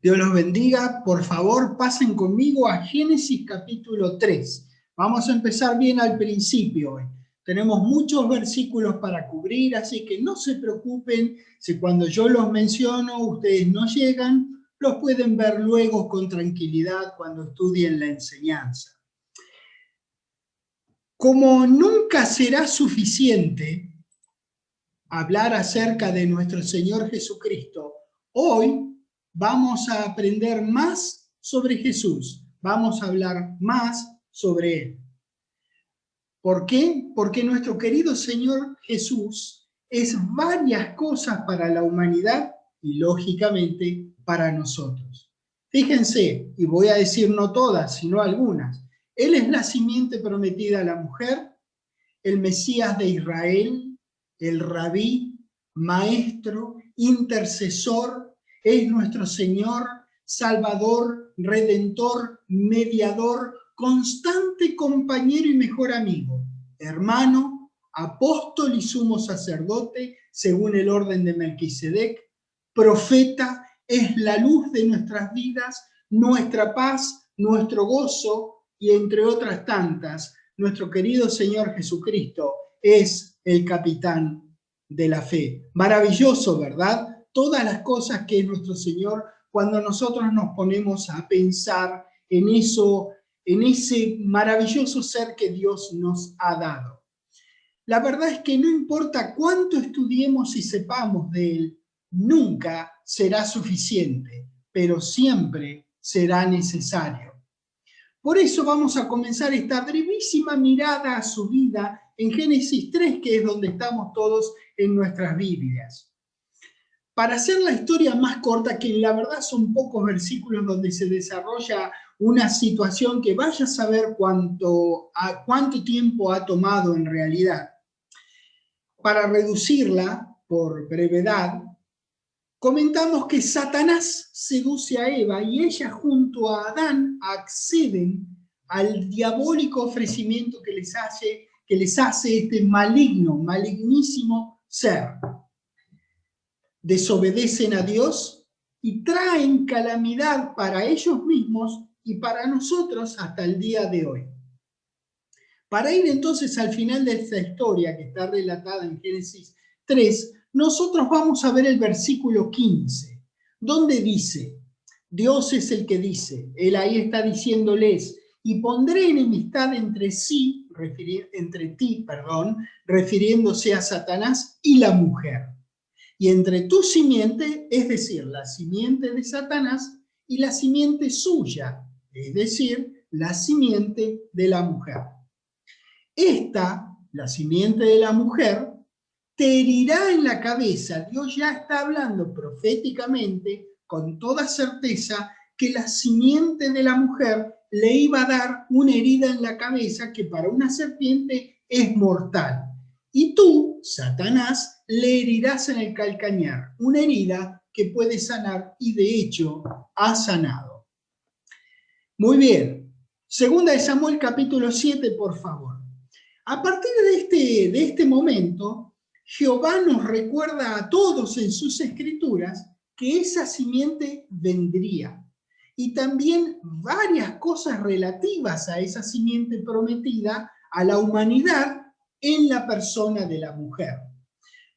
Dios los bendiga. Por favor, pasen conmigo a Génesis capítulo 3. Vamos a empezar bien al principio hoy. Tenemos muchos versículos para cubrir, así que no se preocupen si cuando yo los menciono ustedes no llegan, los pueden ver luego con tranquilidad cuando estudien la enseñanza. Como nunca será suficiente hablar acerca de nuestro Señor Jesucristo, hoy vamos a aprender más sobre Jesús, vamos a hablar más sobre Él. ¿Por qué? Porque nuestro querido Señor Jesús es varias cosas para la humanidad y lógicamente para nosotros. Fíjense, y voy a decir no todas, sino algunas. Él es la simiente prometida a la mujer, el Mesías de Israel, el Rabí, maestro, intercesor, es nuestro Señor, Salvador, Redentor, mediador, constante compañero y mejor amigo, hermano, apóstol y sumo sacerdote, según el orden de Melquisedec, profeta, es la luz de nuestras vidas, nuestra paz, nuestro gozo, y entre otras tantas, nuestro querido Señor Jesucristo es el capitán de la fe. Maravilloso, ¿verdad? Todas las cosas que es nuestro Señor, cuando nosotros nos ponemos a pensar en eso, en ese maravilloso ser que Dios nos ha dado. La verdad es que no importa cuánto estudiemos y sepamos de Él, nunca será suficiente, pero siempre será necesario. Por eso vamos a comenzar esta brevísima mirada a su vida en Génesis 3, que es donde estamos todos en nuestras Biblias. Para hacer la historia más corta, que la verdad son pocos versículos donde se desarrolla una situación que vaya a saber cuánto tiempo ha tomado en realidad. Para reducirla por brevedad, comentamos que Satanás seduce a Eva y ella junto a Adán acceden al diabólico ofrecimiento que les hace este malignísimo ser. Desobedecen a Dios y traen calamidad para ellos mismos y para nosotros hasta el día de hoy. Para ir entonces al final de esta historia que está relatada en Génesis 3, nosotros vamos a ver el versículo 15, donde dice, Dios es el que dice, Él ahí está diciéndoles, y pondré enemistad entre ti, refiriéndose a Satanás y la mujer, y entre tu simiente, es decir, la simiente de Satanás, y la simiente suya, es decir, la simiente de la mujer. Esta, la simiente de la mujer, te herirá en la cabeza. Dios ya está hablando proféticamente, con toda certeza, que la simiente de la mujer le iba a dar una herida en la cabeza que para una serpiente es mortal. Y tú, Satanás, le herirás en el calcañar, una herida que puede sanar y de hecho ha sanado. Muy bien. Segunda de Samuel capítulo 7, por favor. A partir de este momento, Jehová nos recuerda a todos en sus escrituras que esa simiente vendría. Y también varias cosas relativas a esa simiente prometida a la humanidad en la persona de la mujer.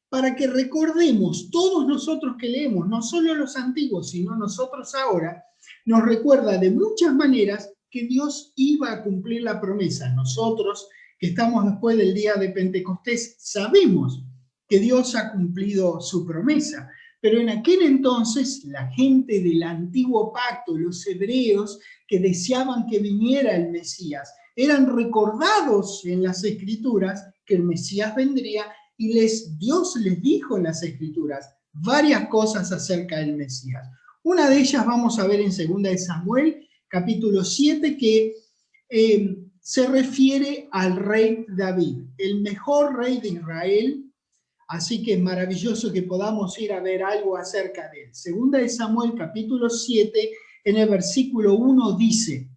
Para que recordemos, todos nosotros que leemos, no solo los antiguos, sino nosotros ahora, nos recuerda de muchas maneras que Dios iba a cumplir la promesa. Nosotros, que estamos después del día de Pentecostés, sabemos que Dios ha cumplido su promesa. Pero en aquel entonces, la gente del antiguo pacto, los hebreos que deseaban que viniera el Mesías, eran recordados en las Escrituras que el Mesías vendría y Dios les dijo en las Escrituras varias cosas acerca del Mesías. Una de ellas vamos a ver en 2 de Samuel, capítulo 7, que se refiere al rey David, el mejor rey de Israel, así que es maravilloso que podamos ir a ver algo acerca de él. 2 de Samuel, capítulo 7, en el versículo 1 dice,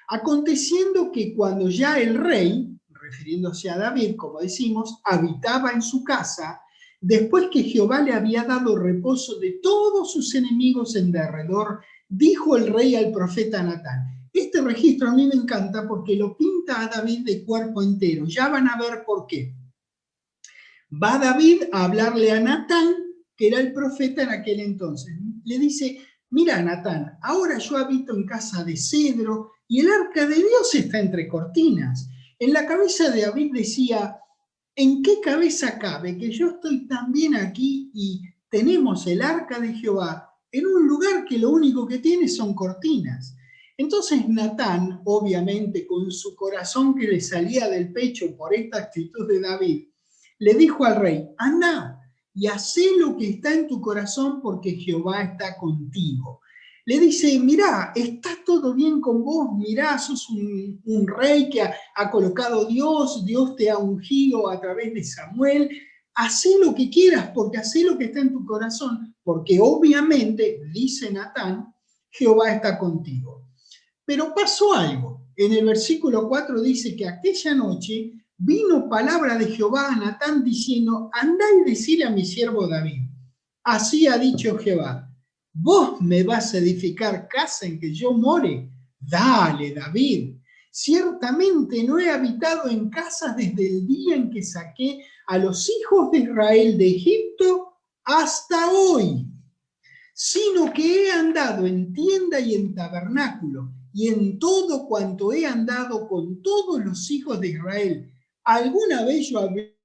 aconteciendo que cuando ya el rey, refiriéndose a David, como decimos, habitaba en su casa, después que Jehová le había dado reposo de todos sus enemigos en derredor dijo el rey al profeta Natán. Este registro a mí me encanta porque lo pinta a David de cuerpo entero. Ya van a ver por qué. Va David a hablarle a Natán, que era el profeta en aquel entonces. Le dice, mira Natán, ahora yo habito en casa de cedro y el arca de Dios está entre cortinas. En la cabeza de David decía, ¿en qué cabeza cabe que yo estoy también aquí y tenemos el arca de Jehová en un lugar que lo único que tiene son cortinas? Entonces Natán, obviamente con su corazón que le salía del pecho por esta actitud de David, le dijo al rey, anda y hacé lo que está en tu corazón porque Jehová está contigo. Le dice, mirá, está todo bien con vos, mirá, sos un rey que ha colocado Dios, Dios te ha ungido a través de Samuel, hacé lo que quieras porque hacé lo que está en tu corazón, porque obviamente, dice Natán, Jehová está contigo. Pero pasó algo. En el versículo 4 dice que aquella noche vino palabra de Jehová a Natán diciendo, andá y decile a mi siervo David, así ha dicho Jehová, ¿vos me vas a edificar casa en que yo more? Dale, David. Ciertamente no he habitado en casas desde el día en que saqué a los hijos de Israel de Egipto hasta hoy, sino que he andado en tienda y en tabernáculo, y en todo cuanto he andado con todos los hijos de Israel. ¿Alguna vez yo hablé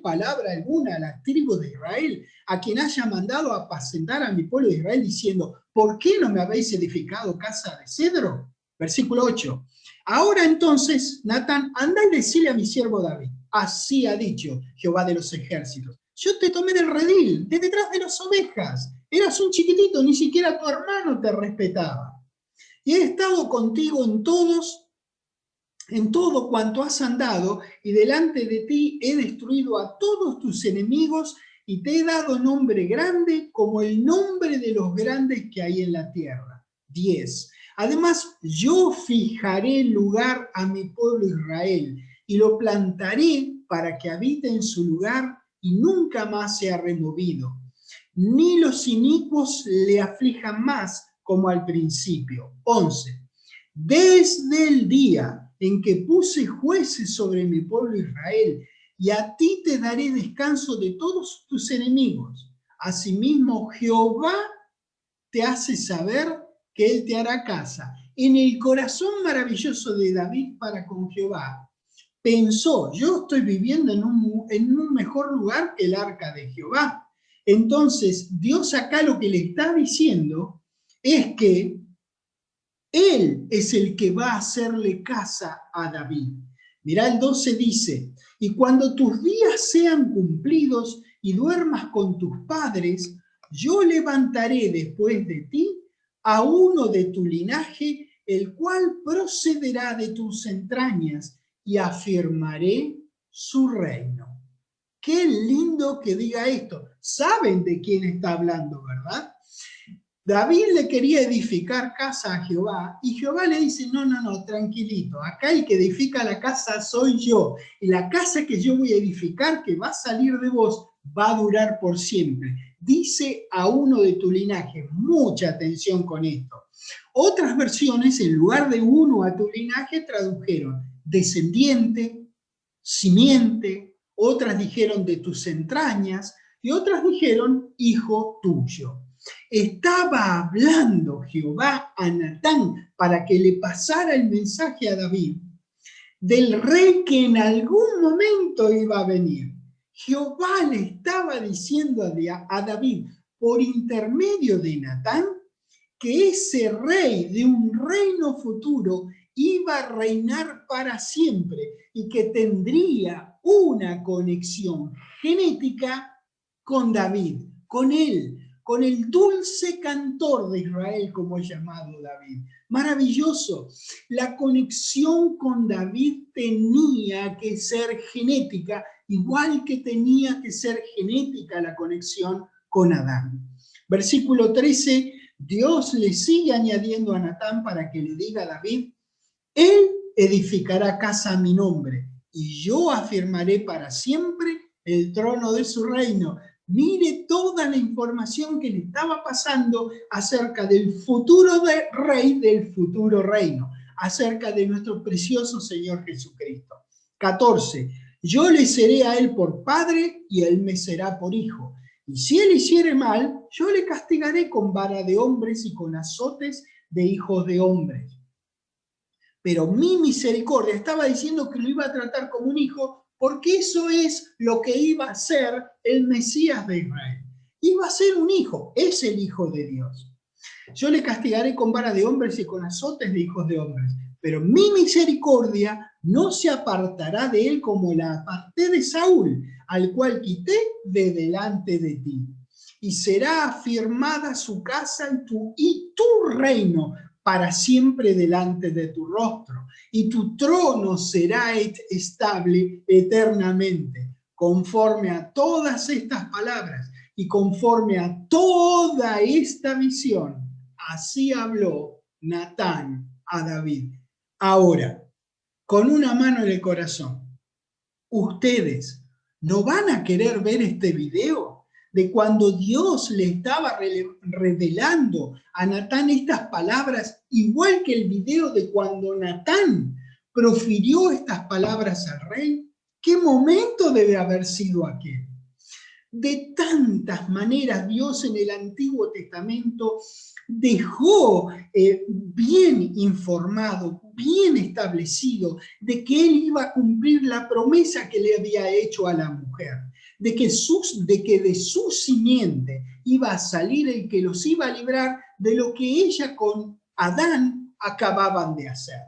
palabra alguna a la tribu de Israel, a quien haya mandado a apacentar a mi pueblo de Israel, diciendo, ¿por qué no me habéis edificado casa de cedro? Versículo 8. Ahora entonces, Natán, anda y decile a mi siervo David, así ha dicho Jehová de los ejércitos, yo te tomé del redil, de detrás de las ovejas, eras un chiquitito, ni siquiera tu hermano te respetaba. Y he estado contigo en todo cuanto has andado, y delante de ti he destruido a todos tus enemigos, y te he dado nombre grande como el nombre de los grandes que hay en la tierra. 10. Además, yo fijaré lugar a mi pueblo Israel, y lo plantaré para que habite en su lugar, y nunca más sea removido. Ni los inicuos le aflijan más como al principio. 11. Desde el día en que puse jueces sobre mi pueblo Israel, y a ti te daré descanso de todos tus enemigos. Asimismo, Jehová te hace saber que él te hará casa. En el corazón maravilloso de David para con Jehová, pensó, yo estoy viviendo en un mejor lugar que el arca de Jehová. Entonces, Dios acá lo que le está diciendo es que él es el que va a hacerle casa a David. Mirá, el 12 dice, y cuando tus días sean cumplidos y duermas con tus padres, yo levantaré después de ti a uno de tu linaje, el cual procederá de tus entrañas, y afirmaré su reino. Qué lindo que diga esto. Saben de quién está hablando, ¿verdad? David le quería edificar casa a Jehová y Jehová le dice, no, tranquilito, acá el que edifica la casa soy yo, y la casa que yo voy a edificar, que va a salir de vos, va a durar por siempre. Dice a uno de tu linaje, mucha atención con esto. Otras versiones, en lugar de uno a tu linaje, tradujeron descendiente, simiente, otras dijeron de tus entrañas, y otras dijeron hijo tuyo. Estaba hablando Jehová a Natán para que le pasara el mensaje a David del rey que en algún momento iba a venir. Jehová le estaba diciendo a David por intermedio de Natán que ese rey de un reino futuro iba a reinar para siempre y que tendría una conexión genética con David, con él, con el dulce cantor de Israel, como es llamado David. Maravilloso. La conexión con David tenía que ser genética, igual que tenía que ser genética la conexión con Adán. Versículo 13, Dios le sigue añadiendo a Natán para que le diga a David, él edificará casa a mi nombre, y yo afirmaré para siempre el trono de su reino. Mire toda la información que le estaba pasando acerca del futuro rey del futuro reino, acerca de nuestro precioso Señor Jesucristo. 14. Yo le seré a él por padre y él me será por hijo. Y si él hiciere mal, yo le castigaré con vara de hombres y con azotes de hijos de hombres. Pero mi misericordia, estaba diciendo que lo iba a tratar como un hijo, porque eso es lo que iba a ser el Mesías de Israel. Iba a ser un hijo, es el Hijo de Dios. Yo le castigaré con vara de hombres y con azotes de hijos de hombres, pero mi misericordia no se apartará de él como la aparté de Saúl, al cual quité de delante de ti. Y será afirmada su casa y tu reino para siempre delante de tu rostro, y tu trono será estable eternamente. Conforme a todas estas palabras y conforme a toda esta visión, así habló Natán a David. Ahora, con una mano en el corazón, ¿ustedes no van a querer ver este video de cuando Dios le estaba revelando a Natán estas palabras, igual que el video de cuando Natán profirió estas palabras al rey? ¿Qué momento debe haber sido aquel? De tantas maneras Dios en el Antiguo Testamento dejó bien informado, bien establecido de que él iba a cumplir la promesa que le había hecho a la mujer, de que de su simiente iba a salir el que los iba a librar de lo que ella con Adán acababan de hacer.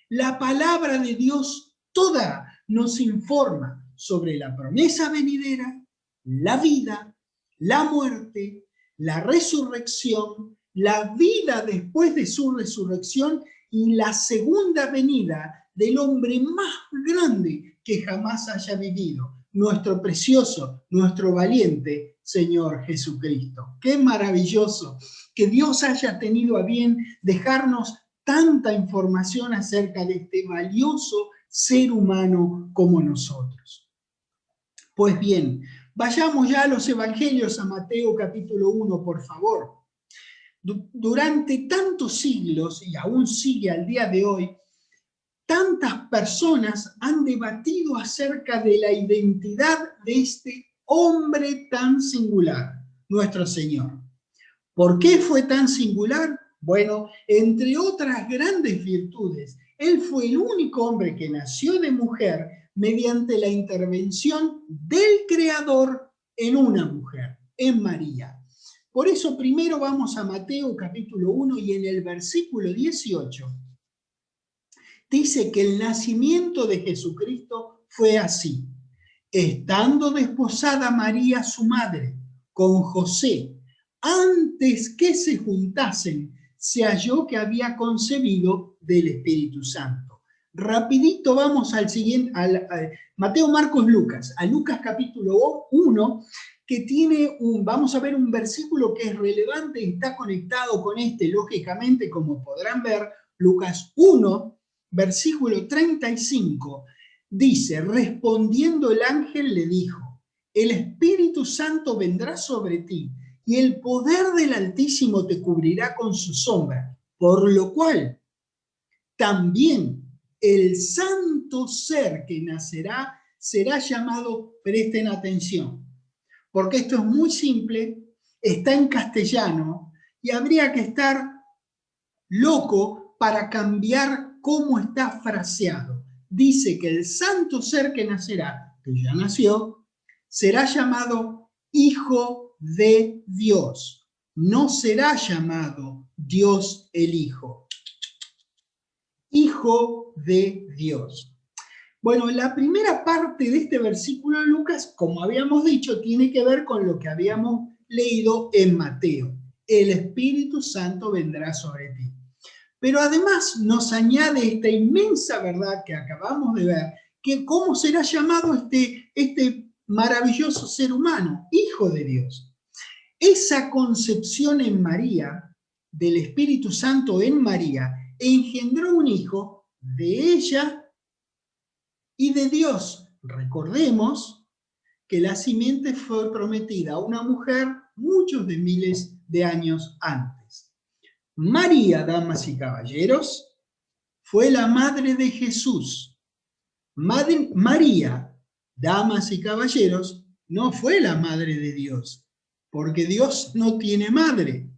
La palabra de Dios toda nos informa sobre la promesa venidera, la vida, la muerte, la resurrección, la vida después de su resurrección y la segunda venida del hombre más grande que jamás haya vivido, nuestro precioso, nuestro valiente Señor Jesucristo. Qué maravilloso que Dios haya tenido a bien dejarnos tanta información acerca de este valioso ser humano como nosotros. Pues bien, vayamos ya a los evangelios, a Mateo capítulo 1, por favor. Durante tantos siglos, y aún sigue al día de hoy, tantas personas han debatido acerca de la identidad de este hombre tan singular, nuestro Señor. ¿Por qué fue tan singular? Bueno, entre otras grandes virtudes, él fue el único hombre que nació de mujer mediante la intervención del Creador en una mujer, en María. Por eso primero vamos a Mateo capítulo 1 y en el versículo 18 dice que el nacimiento de Jesucristo fue así. Estando desposada María, su madre, con José, antes que se juntasen, se halló que había concebido del Espíritu Santo. Rapidito vamos al siguiente, a Mateo, Marcos, Lucas, a Lucas capítulo 1, que tiene vamos a ver un versículo que es relevante y está conectado con este, lógicamente, como podrán ver, Lucas 1, versículo 35, dice, respondiendo el ángel le dijo, el Espíritu Santo vendrá sobre ti y el poder del Altísimo te cubrirá con su sombra, por lo cual también el santo ser que nacerá será llamado, presten atención, porque esto es muy simple, está en castellano y habría que estar loco para cambiar cómo está fraseado. Dice que el santo ser que nacerá, que ya nació, será llamado Hijo de Dios. No será llamado Dios el Hijo. Hijo de Dios. Bueno, la primera parte de este versículo de Lucas, como habíamos dicho, tiene que ver con lo que habíamos leído en Mateo. El Espíritu Santo vendrá sobre ti. Pero además nos añade esta inmensa verdad que acabamos de ver, que cómo será llamado este maravilloso ser humano, Hijo de Dios. Esa concepción en María, del Espíritu Santo en María, engendró un hijo de ella y de Dios. Recordemos que la simiente fue prometida a una mujer muchos de miles de años antes. María, damas y caballeros, fue la madre de Jesús. María, damas y caballeros, no fue la madre de Dios, porque Dios no tiene madre.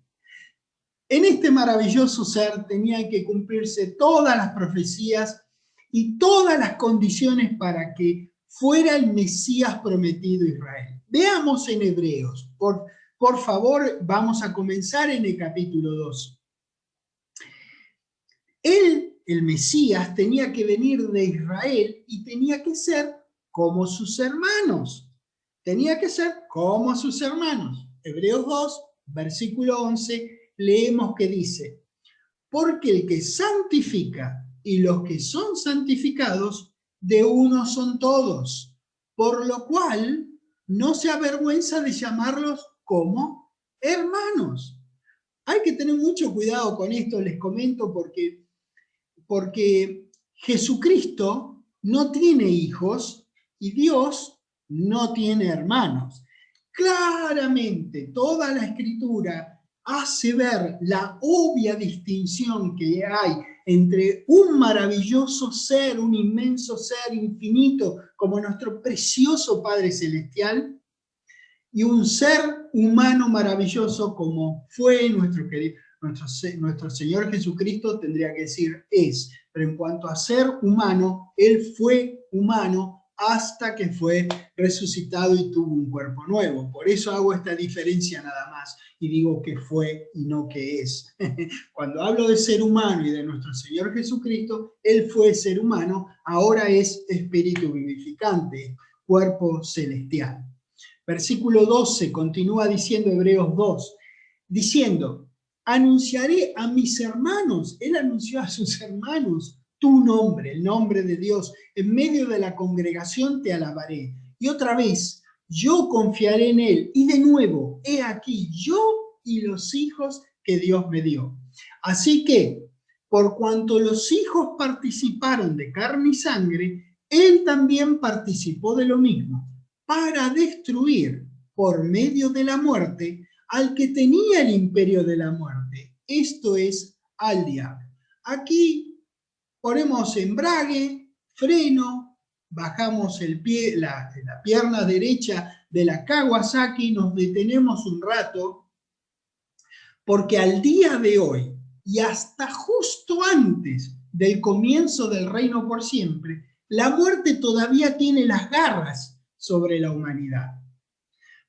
En este maravilloso ser tenían que cumplirse todas las profecías y todas las condiciones para que fuera el Mesías prometido a Israel. Veamos en Hebreos, por favor, vamos a comenzar en el capítulo 2. Él, el Mesías, tenía que venir de Israel y tenía que ser como sus hermanos. Tenía que ser como sus hermanos. Hebreos 2, versículo 11, leemos que dice: porque el que santifica y los que son santificados, de uno son todos, por lo cual no se avergüenza de llamarlos como hermanos. Hay que tener mucho cuidado con esto, les comento, porque Jesucristo no tiene hijos y Dios no tiene hermanos. Claramente, toda la Escritura hace ver la obvia distinción que hay entre un maravilloso ser, un inmenso ser infinito, como nuestro precioso Padre Celestial, y un ser humano maravilloso como fue nuestro Señor Jesucristo, tendría que decir es. Pero en cuanto a ser humano, Él fue humano hasta que fue resucitado y tuvo un cuerpo nuevo. Por eso hago esta diferencia nada más y digo que fue y no que es. Cuando hablo de ser humano y de nuestro Señor Jesucristo, Él fue ser humano, ahora es espíritu vivificante, cuerpo celestial. Versículo 12 continúa diciendo Hebreos 2, diciendo: anunciaré a mis hermanos, él anunció a sus hermanos tu nombre, el nombre de Dios, en medio de la congregación te alabaré. Y otra vez, yo confiaré en él. Y de nuevo, he aquí yo y los hijos que Dios me dio. Así que, por cuanto los hijos participaron de carne y sangre, él también participó de lo mismo, para destruir por medio de la muerte al que tenía el imperio de la muerte, esto es, al diablo. Aquí ponemos embrague, freno, bajamos el pie, la pierna derecha de la Kawasaki, nos detenemos un rato, porque al día de hoy y hasta justo antes del comienzo del reino por siempre, la muerte todavía tiene las garras sobre la humanidad.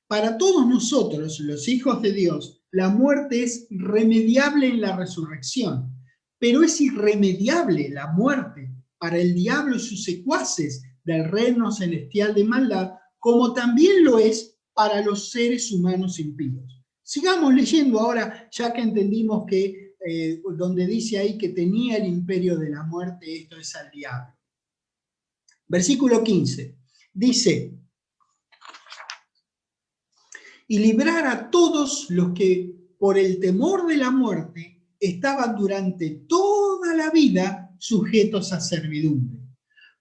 Para todos nosotros, los hijos de Dios, la muerte es remediable en la resurrección, pero es irremediable la muerte para el diablo y sus secuaces del reino celestial de maldad, como también lo es para los seres humanos impíos. Sigamos leyendo ahora, ya que entendimos que donde dice ahí que tenía el imperio de la muerte, esto es al diablo. Versículo 15, dice: y librar a todos los que por el temor de la muerte estaban durante toda la vida sujetos a servidumbre.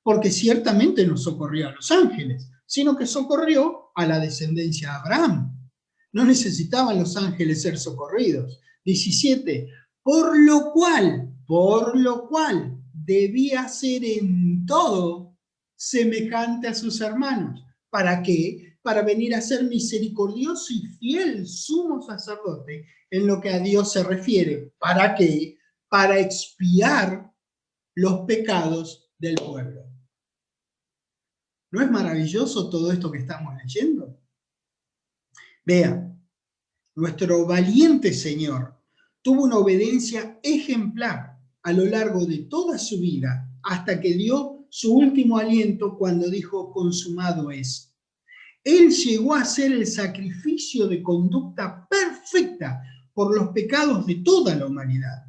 Porque ciertamente no socorrió a los ángeles, sino que socorrió a la descendencia de Abraham. No necesitaban los ángeles ser socorridos. 17. Por lo cual debía ser en todo semejante a sus hermanos. ¿Para qué? Para venir a ser misericordioso y fiel sumo sacerdote en lo que a Dios se refiere. ¿Para qué? Para expiar los pecados del pueblo. ¿No es maravilloso todo esto que estamos leyendo? Vean, nuestro valiente Señor tuvo una obediencia ejemplar a lo largo de toda su vida, hasta que dio su último aliento cuando dijo: consumado es. Él llegó a ser el sacrificio de conducta perfecta por los pecados de toda la humanidad.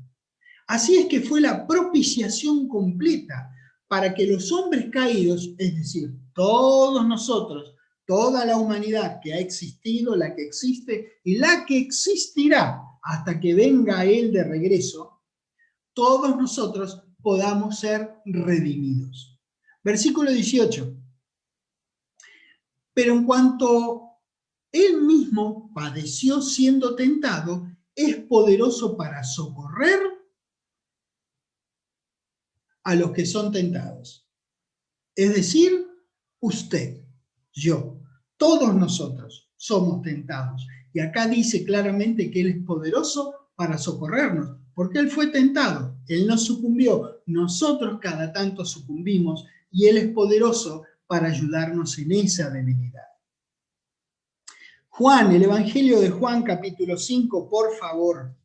Así es que fue la propiciación completa para que los hombres caídos, es decir, todos nosotros, toda la humanidad que ha existido, la que existe y la que existirá hasta que venga Él de regreso, todos nosotros podamos ser redimidos. Versículo 18. Pero en cuanto él mismo padeció siendo tentado, es poderoso para socorrer a los que son tentados. Es decir, usted, yo, todos nosotros somos tentados. Y acá dice claramente que Él es poderoso para socorrernos, porque Él fue tentado, Él no sucumbió, nosotros cada tanto sucumbimos y Él es poderoso para ayudarnos en esa debilidad. Juan, el Evangelio de Juan, capítulo 5, por favor.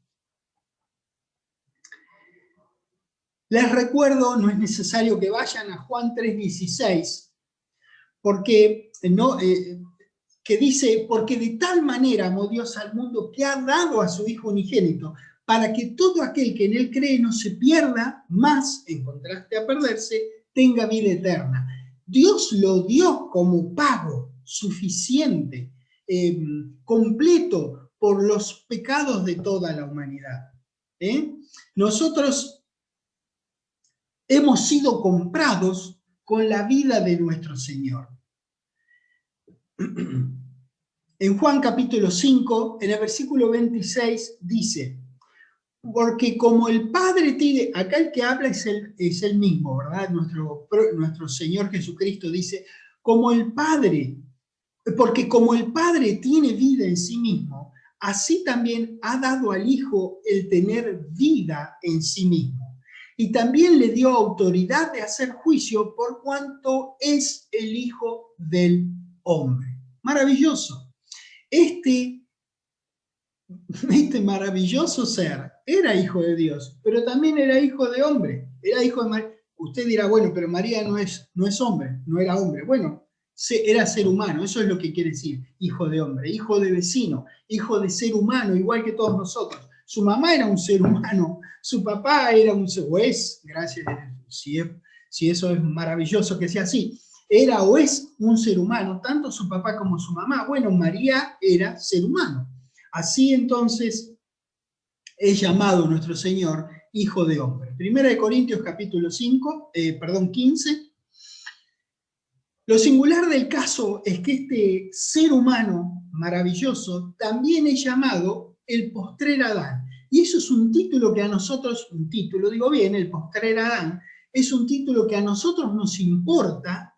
Les recuerdo, no es necesario que vayan a Juan 3:16, porque que dice, porque de tal manera amó Dios al mundo que ha dado a su Hijo unigénito, para que todo aquel que en él cree no se pierda, más, en contraste a perderse, tenga vida eterna. Dios lo dio como pago suficiente, completo, por los pecados de toda la humanidad. Nosotros hemos sido comprados con la vida de nuestro Señor. En Juan capítulo 5, en el versículo 26, dice, porque como el Padre tiene, acá el que habla es el mismo, ¿verdad? Nuestro Señor Jesucristo dice, porque como el Padre tiene vida en sí mismo, así también ha dado al Hijo el tener vida en sí mismo. Y también le dio autoridad de hacer juicio por cuanto es el Hijo del hombre. Maravilloso. Este maravilloso ser era hijo de Dios, pero también era hijo de hombre, era hijo de María. Usted dirá, bueno, pero María no es hombre, no era hombre. Bueno, era ser humano, eso es lo que quiere decir hijo de hombre, hijo de vecino, hijo de ser humano, igual que todos nosotros. Su mamá era un ser humano, su papá era un ser, o es, gracias, si eso es maravilloso que sea así, era o es un ser humano, tanto su papá como su mamá. Bueno, María era ser humano. Así entonces es llamado nuestro Señor Hijo de Hombre. Primera de Corintios capítulo 15. Lo singular del caso es que este ser humano maravilloso también es llamado el postrer Adán. Y eso es un título que a nosotros, el postrer Adán, es un título que a nosotros nos importa,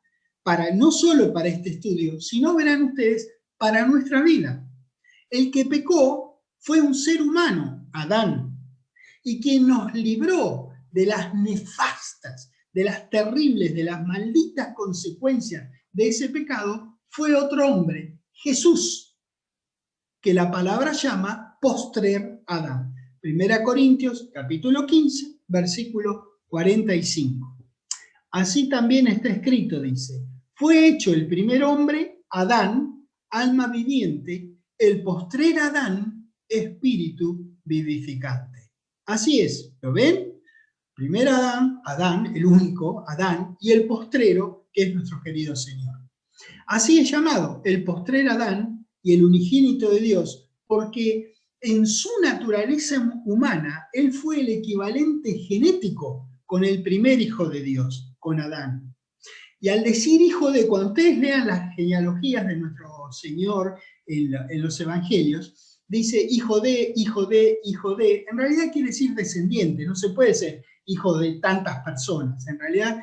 no solo para este estudio, sino, verán ustedes, para nuestra vida. El que pecó fue un ser humano, Adán, y quien nos libró de las nefastas, de las terribles, de las malditas consecuencias de ese pecado fue otro hombre, Jesús, que la palabra llama postrer Adán. Primera Corintios, capítulo 15, versículo 45. Así también está escrito, dice, fue hecho el primer hombre, Adán, alma viviente, el postrer Adán, espíritu vivificante. Así es, ¿lo ven? Primer Adán, el único, Adán, y el postrero, que es nuestro querido Señor. Así es llamado el postrer Adán y el unigénito de Dios, porque en su naturaleza humana, él fue el equivalente genético con el primer hijo de Dios, con Adán. Y al decir hijo de, cuando ustedes lean las genealogías de nuestro Señor en los evangelios, dice hijo de, hijo de, hijo de, en realidad quiere decir descendiente, no se puede ser hijo de tantas personas, en realidad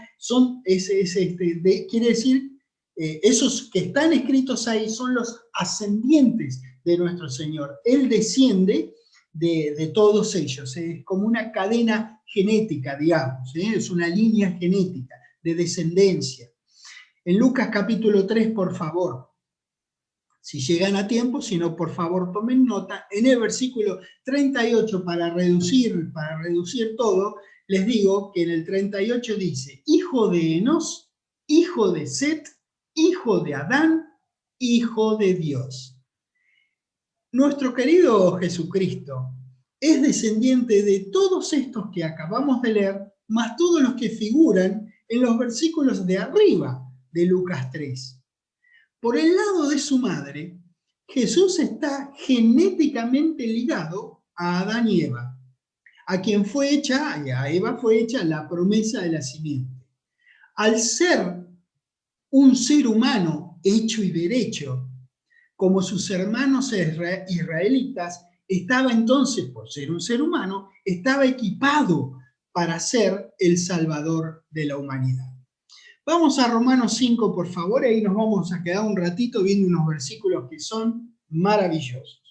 quiere decir, esos que están escritos ahí son los ascendientes de nuestro Señor. Él desciende de todos ellos, es como una cadena genética, digamos, es una línea genética de descendencia. En Lucas capítulo 3, por favor, si llegan a tiempo, si no, por favor tomen nota, en el versículo 38, para reducir todo, les digo que en el 38 dice, hijo de Enos, hijo de Set, hijo de Adán, hijo de Dios. Nuestro querido Jesucristo es descendiente de todos estos que acabamos de leer, más todos los que figuran en los versículos de arriba de Lucas 3. Por el lado de su madre, Jesús está genéticamente ligado a Adán y Eva, a quien fue hecha, y a Eva fue hecha la promesa de la simiente. Al ser un ser humano hecho y derecho, como sus hermanos israelitas, estaba entonces, por ser un ser humano, estaba equipado para ser el Salvador de la humanidad. Vamos a Romanos 5, por favor, y ahí nos vamos a quedar un ratito viendo unos versículos que son maravillosos.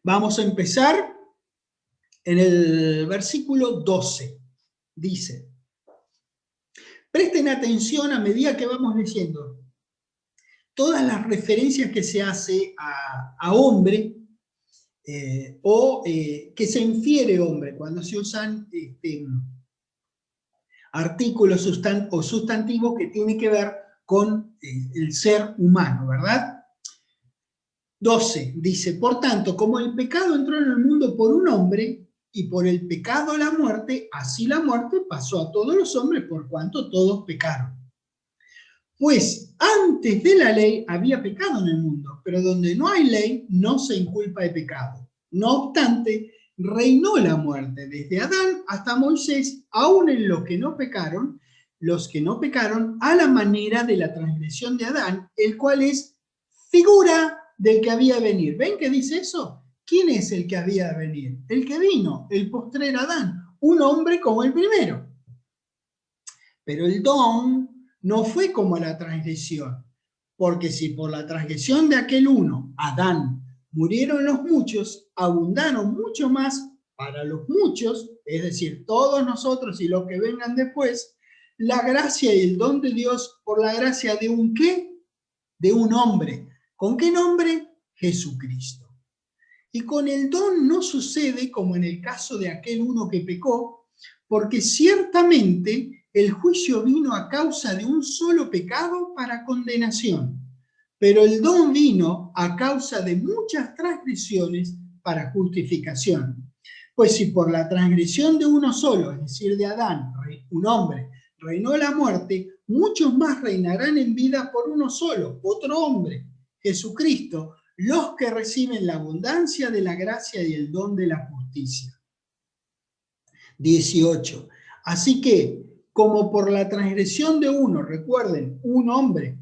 Vamos a empezar en el versículo 12. Dice, presten atención a medida que vamos leyendo. Todas las referencias que se hace a hombre, que se infiere hombre, cuando se usan artículos o sustantivos que tienen que ver con el ser humano, ¿verdad? 12 dice, por tanto, como el pecado entró en el mundo por un hombre, y por el pecado la muerte, así la muerte pasó a todos los hombres por cuanto todos pecaron. Pues antes de la ley había pecado en el mundo, pero donde no hay ley no se inculpa de pecado. No obstante, reinó la muerte desde Adán hasta Moisés, aun en los que no pecaron, a la manera de la transgresión de Adán, el cual es figura del que había de venir. ¿Ven que dice eso? ¿Quién es el que había de venir? El que vino, el postrer Adán, un hombre como el primero. Pero el don no fue como la transgresión, porque si por la transgresión de aquel uno, Adán, murieron los muchos, abundaron mucho más para los muchos, es decir, todos nosotros y los que vengan después, la gracia y el don de Dios por la gracia de un ¿qué? De un hombre. ¿Con qué nombre? Jesucristo. Y con el don no sucede como en el caso de aquel uno que pecó, porque ciertamente el juicio vino a causa de un solo pecado para condenación, pero el don vino a causa de muchas transgresiones para justificación. Pues si por la transgresión de uno solo, es decir, de Adán, un hombre, reinó la muerte, muchos más reinarán en vida por uno solo, otro hombre, Jesucristo, los que reciben la abundancia de la gracia y el don de la justicia. 18. Así que, como por la transgresión de uno, recuerden, un hombre,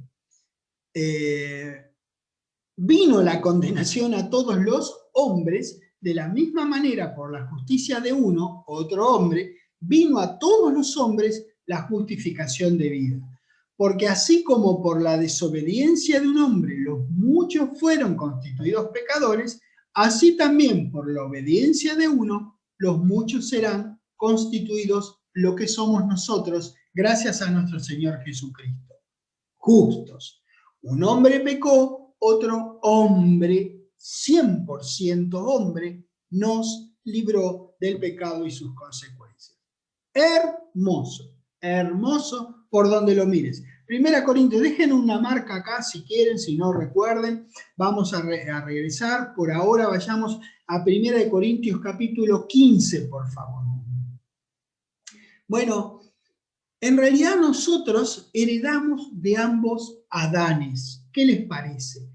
vino la condenación a todos los hombres, de la misma manera por la justicia de uno, otro hombre, vino a todos los hombres la justificación de vida. Porque así como por la desobediencia de un hombre los muchos fueron constituidos pecadores, así también por la obediencia de uno los muchos serán constituidos lo que somos nosotros gracias a nuestro Señor Jesucristo. Justos. Un hombre pecó, otro hombre, 100% hombre, nos libró del pecado y sus consecuencias. Hermoso, hermoso por donde lo mires. 1 Corintios, dejen una marca acá si quieren, si no recuerden. Vamos a regresar. Por ahora vayamos a 1 Corintios capítulo 15, por favor. Bueno, en realidad nosotros heredamos de ambos Adanes. ¿Qué les parece?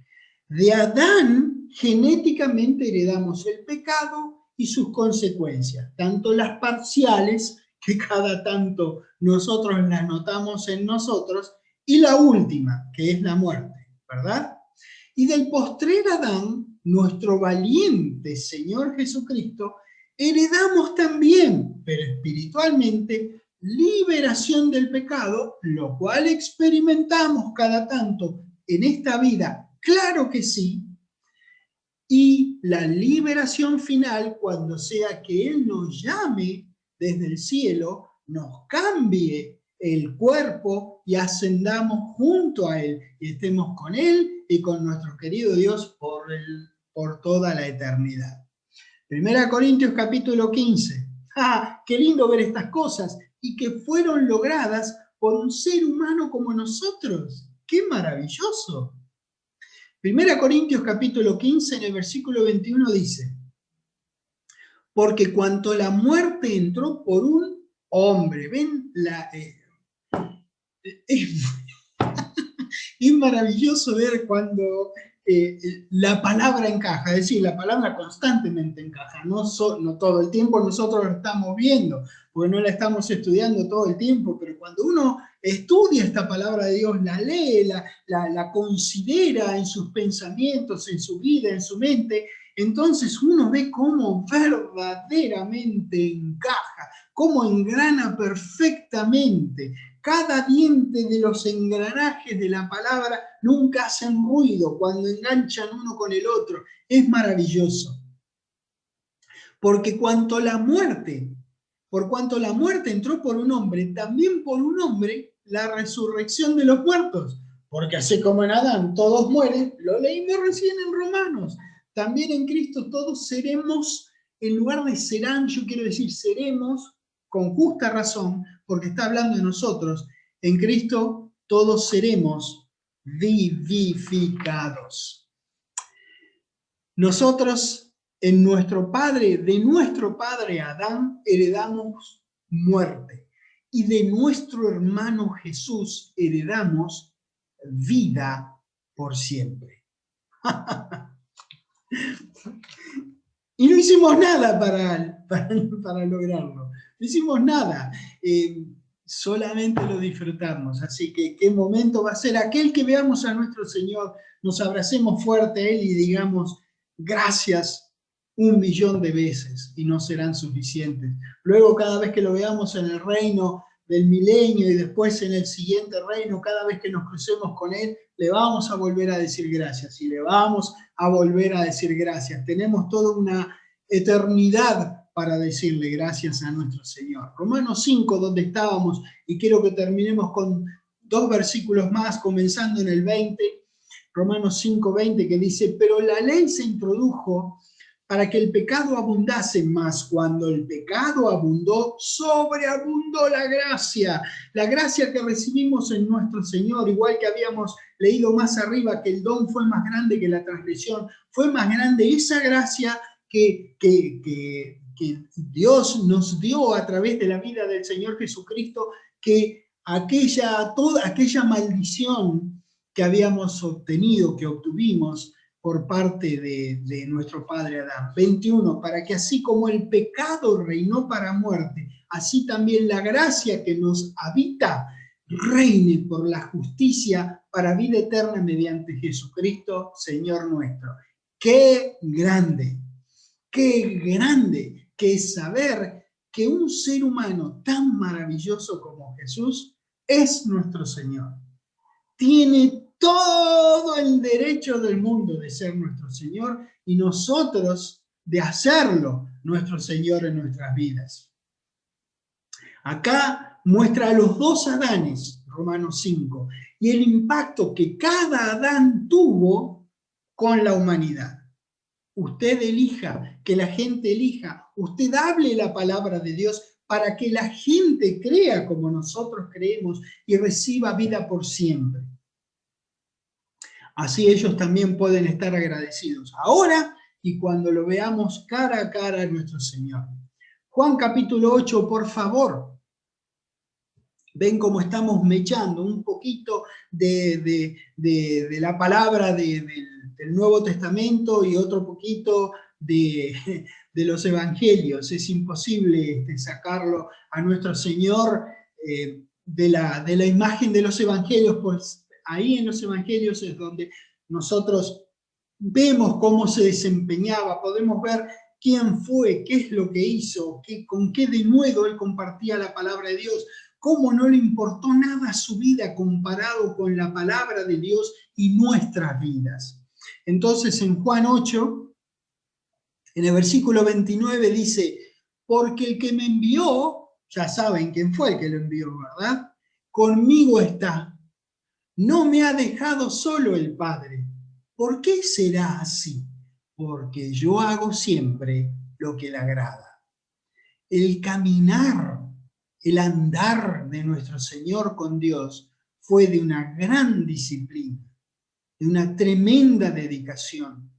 De Adán genéticamente heredamos el pecado y sus consecuencias, tanto las parciales, que cada tanto nosotros las notamos en nosotros, y la última, que es la muerte, ¿verdad? Y del postrer Adán, nuestro valiente Señor Jesucristo, heredamos también, pero espiritualmente, liberación del pecado, lo cual experimentamos cada tanto en esta vida, claro que sí, y la liberación final cuando sea que Él nos llame desde el cielo, nos cambie el cuerpo y ascendamos junto a Él y estemos con Él y con nuestro querido Dios por toda la eternidad. 1 Corintios capítulo 15. ¡Ah, qué lindo ver estas cosas! Y que fueron logradas por un ser humano como nosotros. ¡Qué maravilloso! 1 Corintios capítulo 15, en el versículo 21 dice, porque cuanto la muerte entró por un hombre, ven, es maravilloso ver cuando la palabra encaja, es decir, la palabra constantemente encaja, no todo el tiempo nosotros lo estamos viendo, porque no la estamos estudiando todo el tiempo, pero cuando uno estudia esta palabra de Dios, la lee, la considera en sus pensamientos, en su vida, en su mente, entonces uno ve cómo verdaderamente encaja, cómo engrana perfectamente. Cada diente de los engranajes de la palabra nunca hacen ruido cuando enganchan uno con el otro. Es maravilloso. Porque por cuanto la muerte entró por un hombre, también por un hombre la resurrección de los muertos. Porque así como en Adán todos mueren, lo leímos recién en Romanos, también en Cristo todos seremos, en lugar de serán, yo quiero decir seremos, con justa razón, porque está hablando de nosotros, en Cristo todos seremos vivificados. Nosotros, de nuestro padre Adán, heredamos muerte. Y de nuestro hermano Jesús heredamos vida por siempre. Y no hicimos nada para lograrlo. No hicimos nada. Solamente lo disfrutamos. Así que qué momento va a ser aquel que veamos a nuestro Señor, nos abracemos fuerte a Él y digamos gracias 1.000.000 de veces y no serán suficientes. Luego cada vez que lo veamos en el reino del milenio y después en el siguiente reino, cada vez que nos crucemos con Él, le vamos a volver a decir gracias y le vamos a volver a decir gracias. Tenemos toda una eternidad para decirle gracias a nuestro Señor. Romanos 5, donde estábamos, y quiero que terminemos con 2 versículos más, comenzando en el 20, Romanos 5, 20, que dice, pero la ley se introdujo para que el pecado abundase, mas cuando el pecado abundó, sobreabundó la gracia que recibimos en nuestro Señor, igual que habíamos leído más arriba, que el don fue más grande que la transgresión, fue más grande esa gracia que Dios nos dio a través de la vida del Señor Jesucristo, que toda aquella maldición que habíamos obtenido, que obtuvimos por parte de nuestro padre Adán. 21, para que así como el pecado reinó para muerte, así también la gracia que nos habita reine por la justicia para vida eterna mediante Jesucristo, Señor nuestro. ¡Qué grande! ¡Qué grande que es saber que un ser humano tan maravilloso como Jesús es nuestro Señor! Tiene todo el derecho del mundo de ser nuestro Señor y nosotros de hacerlo nuestro Señor en nuestras vidas. Acá muestra a los 2 Adanes, Romanos 5, y el impacto que cada Adán tuvo con la humanidad. Usted elija, que la gente elija, usted hable la palabra de Dios para que la gente crea como nosotros creemos y reciba vida por siempre. Así ellos también pueden estar agradecidos ahora y cuando lo veamos cara a cara a nuestro Señor. Juan capítulo 8, por favor. Ven cómo estamos mechando un poquito de la palabra del Nuevo Testamento y otro poquito de los evangelios. Es imposible sacarlo a nuestro Señor de la imagen de los evangelios, pues ahí en los evangelios es donde nosotros vemos cómo se desempeñaba, podemos ver quién fue, qué es lo que hizo, con qué denuedo él compartía la palabra de Dios, cómo no le importó nada su vida comparado con la palabra de Dios y nuestras vidas. Entonces en Juan 8, en el versículo 29 dice, porque el que me envió, ya saben quién fue el que lo envió, ¿verdad? Conmigo está. No me ha dejado solo el Padre. ¿Por qué será así? Porque yo hago siempre lo que le agrada. El caminar, el andar de nuestro Señor con Dios fue de una gran disciplina, de una tremenda dedicación.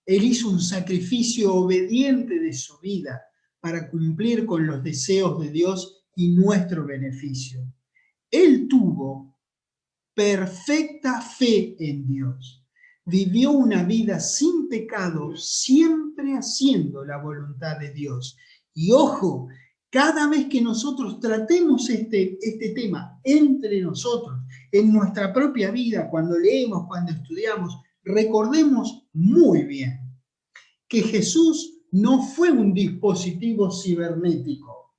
Él hizo un sacrificio obediente de su vida para cumplir con los deseos de Dios y nuestro beneficio. Él tuvo perfecta fe en Dios. Vivió una vida sin pecado, siempre haciendo la voluntad de Dios. Y ojo, Cada vez que nosotros tratemos este tema entre nosotros, en nuestra propia vida, cuando leemos, cuando estudiamos, recordemos muy bien que Jesús no fue un dispositivo cibernético,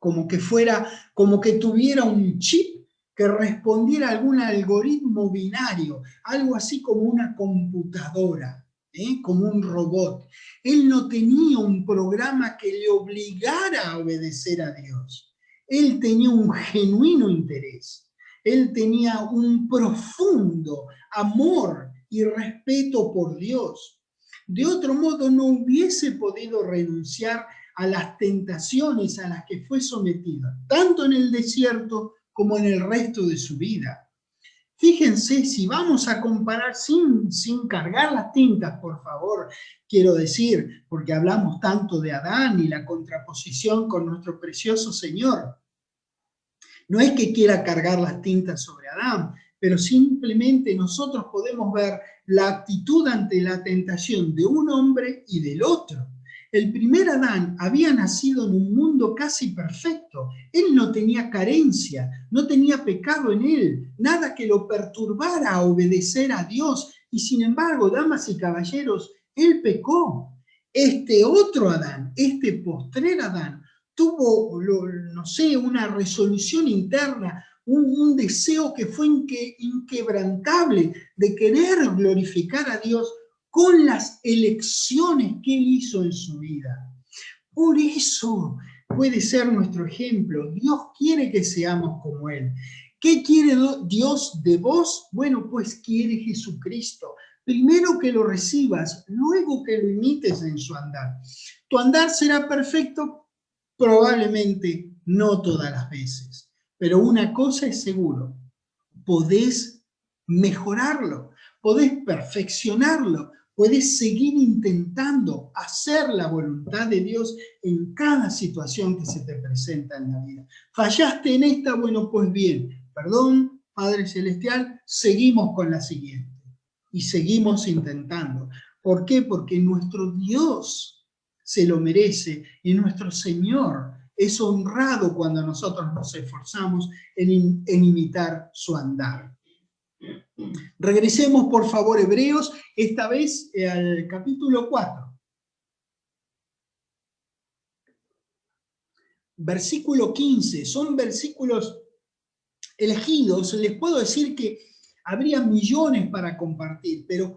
como que tuviera un chip que respondiera a algún algoritmo binario, algo así como una computadora, como un robot. Él no tenía un programa que le obligara a obedecer a Dios. Él tenía un genuino interés. Él tenía un profundo amor y respeto por Dios. De otro modo, no hubiese podido renunciar a las tentaciones a las que fue sometido, tanto en el desierto como en el resto de su vida. Fíjense, si vamos a comparar sin cargar las tintas, por favor, quiero decir, porque hablamos tanto de Adán y la contraposición con nuestro precioso Señor. No es que quiera cargar las tintas sobre Adán, pero simplemente nosotros podemos ver la actitud ante la tentación de un hombre y del otro. El primer Adán había nacido en un mundo casi perfecto. Él no tenía carencia, no tenía pecado en él, nada que lo perturbara a obedecer a Dios. Y sin embargo, damas y caballeros, él pecó. Este otro Adán, este postrer Adán, tuvo, no sé, una resolución interna, un deseo que fue inquebrantable de querer glorificar a Dios con las elecciones que él hizo en su vida. Por eso puede ser nuestro ejemplo. Dios quiere que seamos como Él. ¿Qué quiere Dios de vos? Bueno, pues quiere Jesucristo. Primero que lo recibas, luego que lo imites en su andar. ¿Tu andar será perfecto? Probablemente no todas las veces. Pero una cosa es seguro, podés mejorarlo, podés perfeccionarlo, podés seguir intentando hacer la voluntad de Dios en cada situación que se te presenta en la vida. ¿Fallaste en esta? Bueno, pues bien, perdón, Padre Celestial, seguimos con la siguiente y seguimos intentando. ¿Por qué? Porque nuestro Dios se lo merece y nuestro Señor es honrado cuando nosotros nos esforzamos en imitar su andar. Regresemos, por favor, Hebreos, esta vez al capítulo 4. Versículo 15, son versículos elegidos. Les puedo decir que habría millones para compartir, pero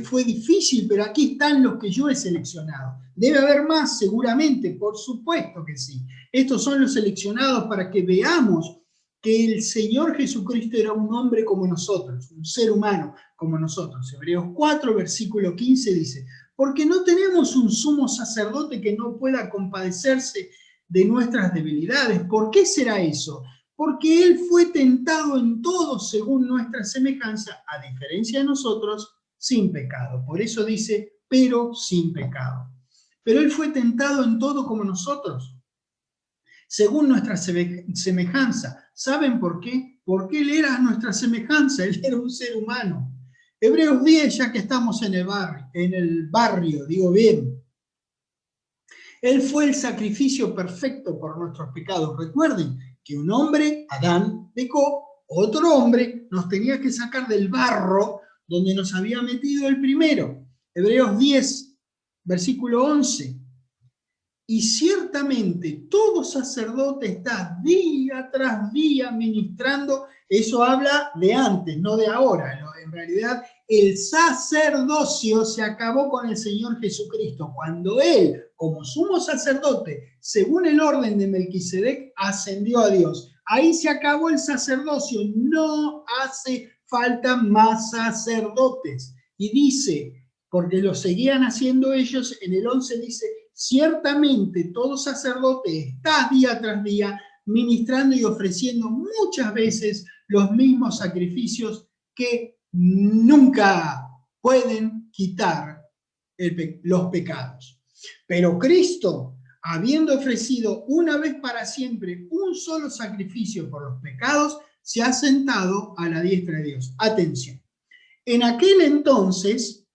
fue difícil, pero aquí están los que yo he seleccionado. Debe haber más, seguramente, por supuesto que sí. Estos son los seleccionados para que veamos que el Señor Jesucristo era un hombre como nosotros, un ser humano como nosotros. Hebreos 4, versículo 15 dice, porque no tenemos un sumo sacerdote que no pueda compadecerse de nuestras debilidades. ¿Por qué será eso? Porque Él fue tentado en todo según nuestra semejanza, a diferencia de nosotros, sin pecado. Por eso dice, pero sin pecado. Pero Él fue tentado en todo como nosotros, según nuestra semejanza. ¿Saben por qué? Porque Él era nuestra semejanza, Él era un ser humano. Hebreos 10, ya que estamos en el barrio, digo bien. Él fue el sacrificio perfecto por nuestros pecados. Recuerden que un hombre, Adán, pecó, otro hombre nos tenía que sacar del barro donde nos había metido el primero. Hebreos 10, versículo 11. Y ciertamente todo sacerdote está día tras día ministrando. Eso habla de antes, no de ahora. En realidad, el sacerdocio se acabó con el Señor Jesucristo, cuando Él, como sumo sacerdote, según el orden de Melquisedec, ascendió a Dios. Ahí se acabó el sacerdocio, no hace falta más sacerdotes. Y dice, porque lo seguían haciendo ellos, en el 11 dice, ciertamente todo sacerdote está día tras día ministrando y ofreciendo muchas veces los mismos sacrificios que nunca pueden quitar los pecados. Pero Cristo, habiendo ofrecido una vez para siempre un solo sacrificio por los pecados, se ha sentado a la diestra de Dios. Atención. En aquel entonces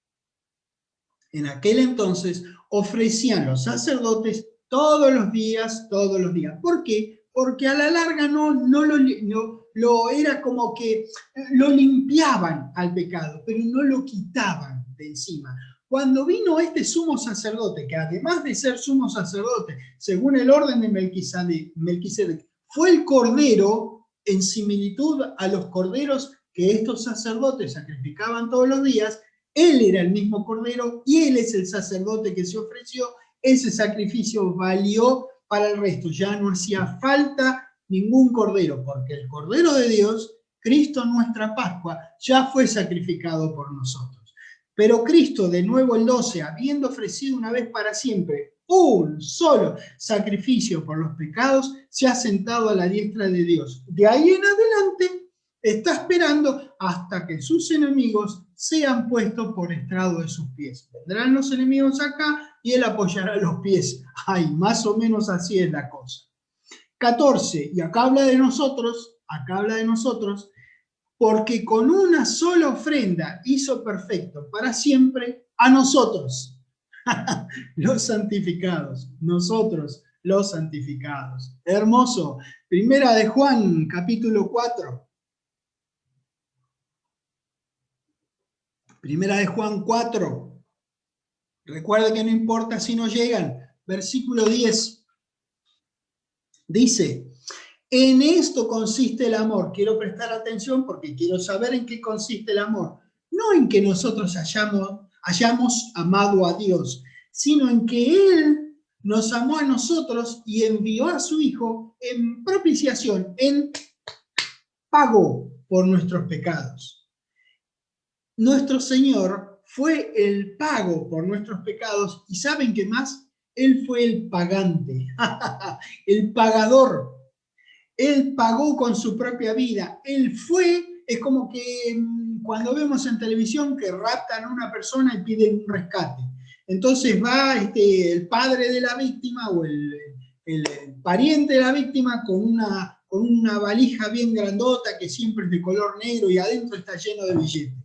ofrecían los sacerdotes Todos los días, todos los días. ¿Por qué? Porque a la larga no lo era como que lo limpiaban al pecado, pero no lo quitaban de encima. Cuando vino este sumo sacerdote, que además de ser sumo sacerdote, según el orden de Melquisedec, fue el cordero en similitud a los corderos que estos sacerdotes sacrificaban todos los días. Él era el mismo cordero y él es el sacerdote que se ofreció. Ese sacrificio valió para el resto, ya no hacía falta ningún cordero, porque el Cordero de Dios, Cristo nuestra Pascua, ya fue sacrificado por nosotros. Pero Cristo, de nuevo el 12, habiendo ofrecido una vez para siempre un solo sacrificio por los pecados, se ha sentado a la diestra de Dios. De ahí en adelante está esperando hasta que sus enemigos sean puestos por estrado de sus pies. Vendrán los enemigos acá y él apoyará los pies. Ay, más o menos así es la cosa. 14, y acá habla de nosotros, porque con una sola ofrenda hizo perfecto para siempre a nosotros, los santificados, nosotros los santificados. Hermoso. Primera de Juan, capítulo 4. Primera de Juan 4. Recuerda que no importa si no llegan. Versículo 10. Dice, en esto consiste el amor. Quiero prestar atención porque quiero saber en qué consiste el amor. No en que nosotros hayamos amado a Dios, sino en que Él nos amó a nosotros y envió a su Hijo en propiciación, en pago por nuestros pecados. Nuestro Señor fue el pago por nuestros pecados y ¿saben qué más? Él fue el pagante, el pagador. Él pagó con su propia vida. Él fue, es como que cuando vemos en televisión que raptan a una persona y piden un rescate. Entonces va el padre de la víctima o el pariente de la víctima con una valija bien grandota que siempre es de color negro y adentro está lleno de billetes.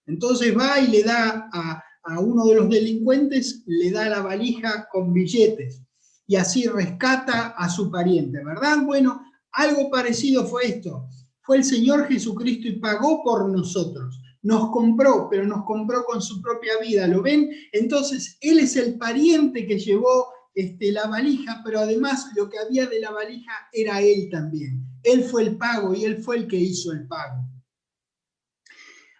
Entonces va y le da a uno de los delincuentes, le da la valija con billetes y así rescata a su pariente, ¿verdad? Bueno, algo parecido fue esto. Fue el Señor Jesucristo y pagó por nosotros. Nos compró, pero nos compró con su propia vida. ¿Lo ven? Entonces, Él es el pariente que llevó la valija, pero además lo que había de la valija era Él también. Él fue el pago y Él fue el que hizo el pago.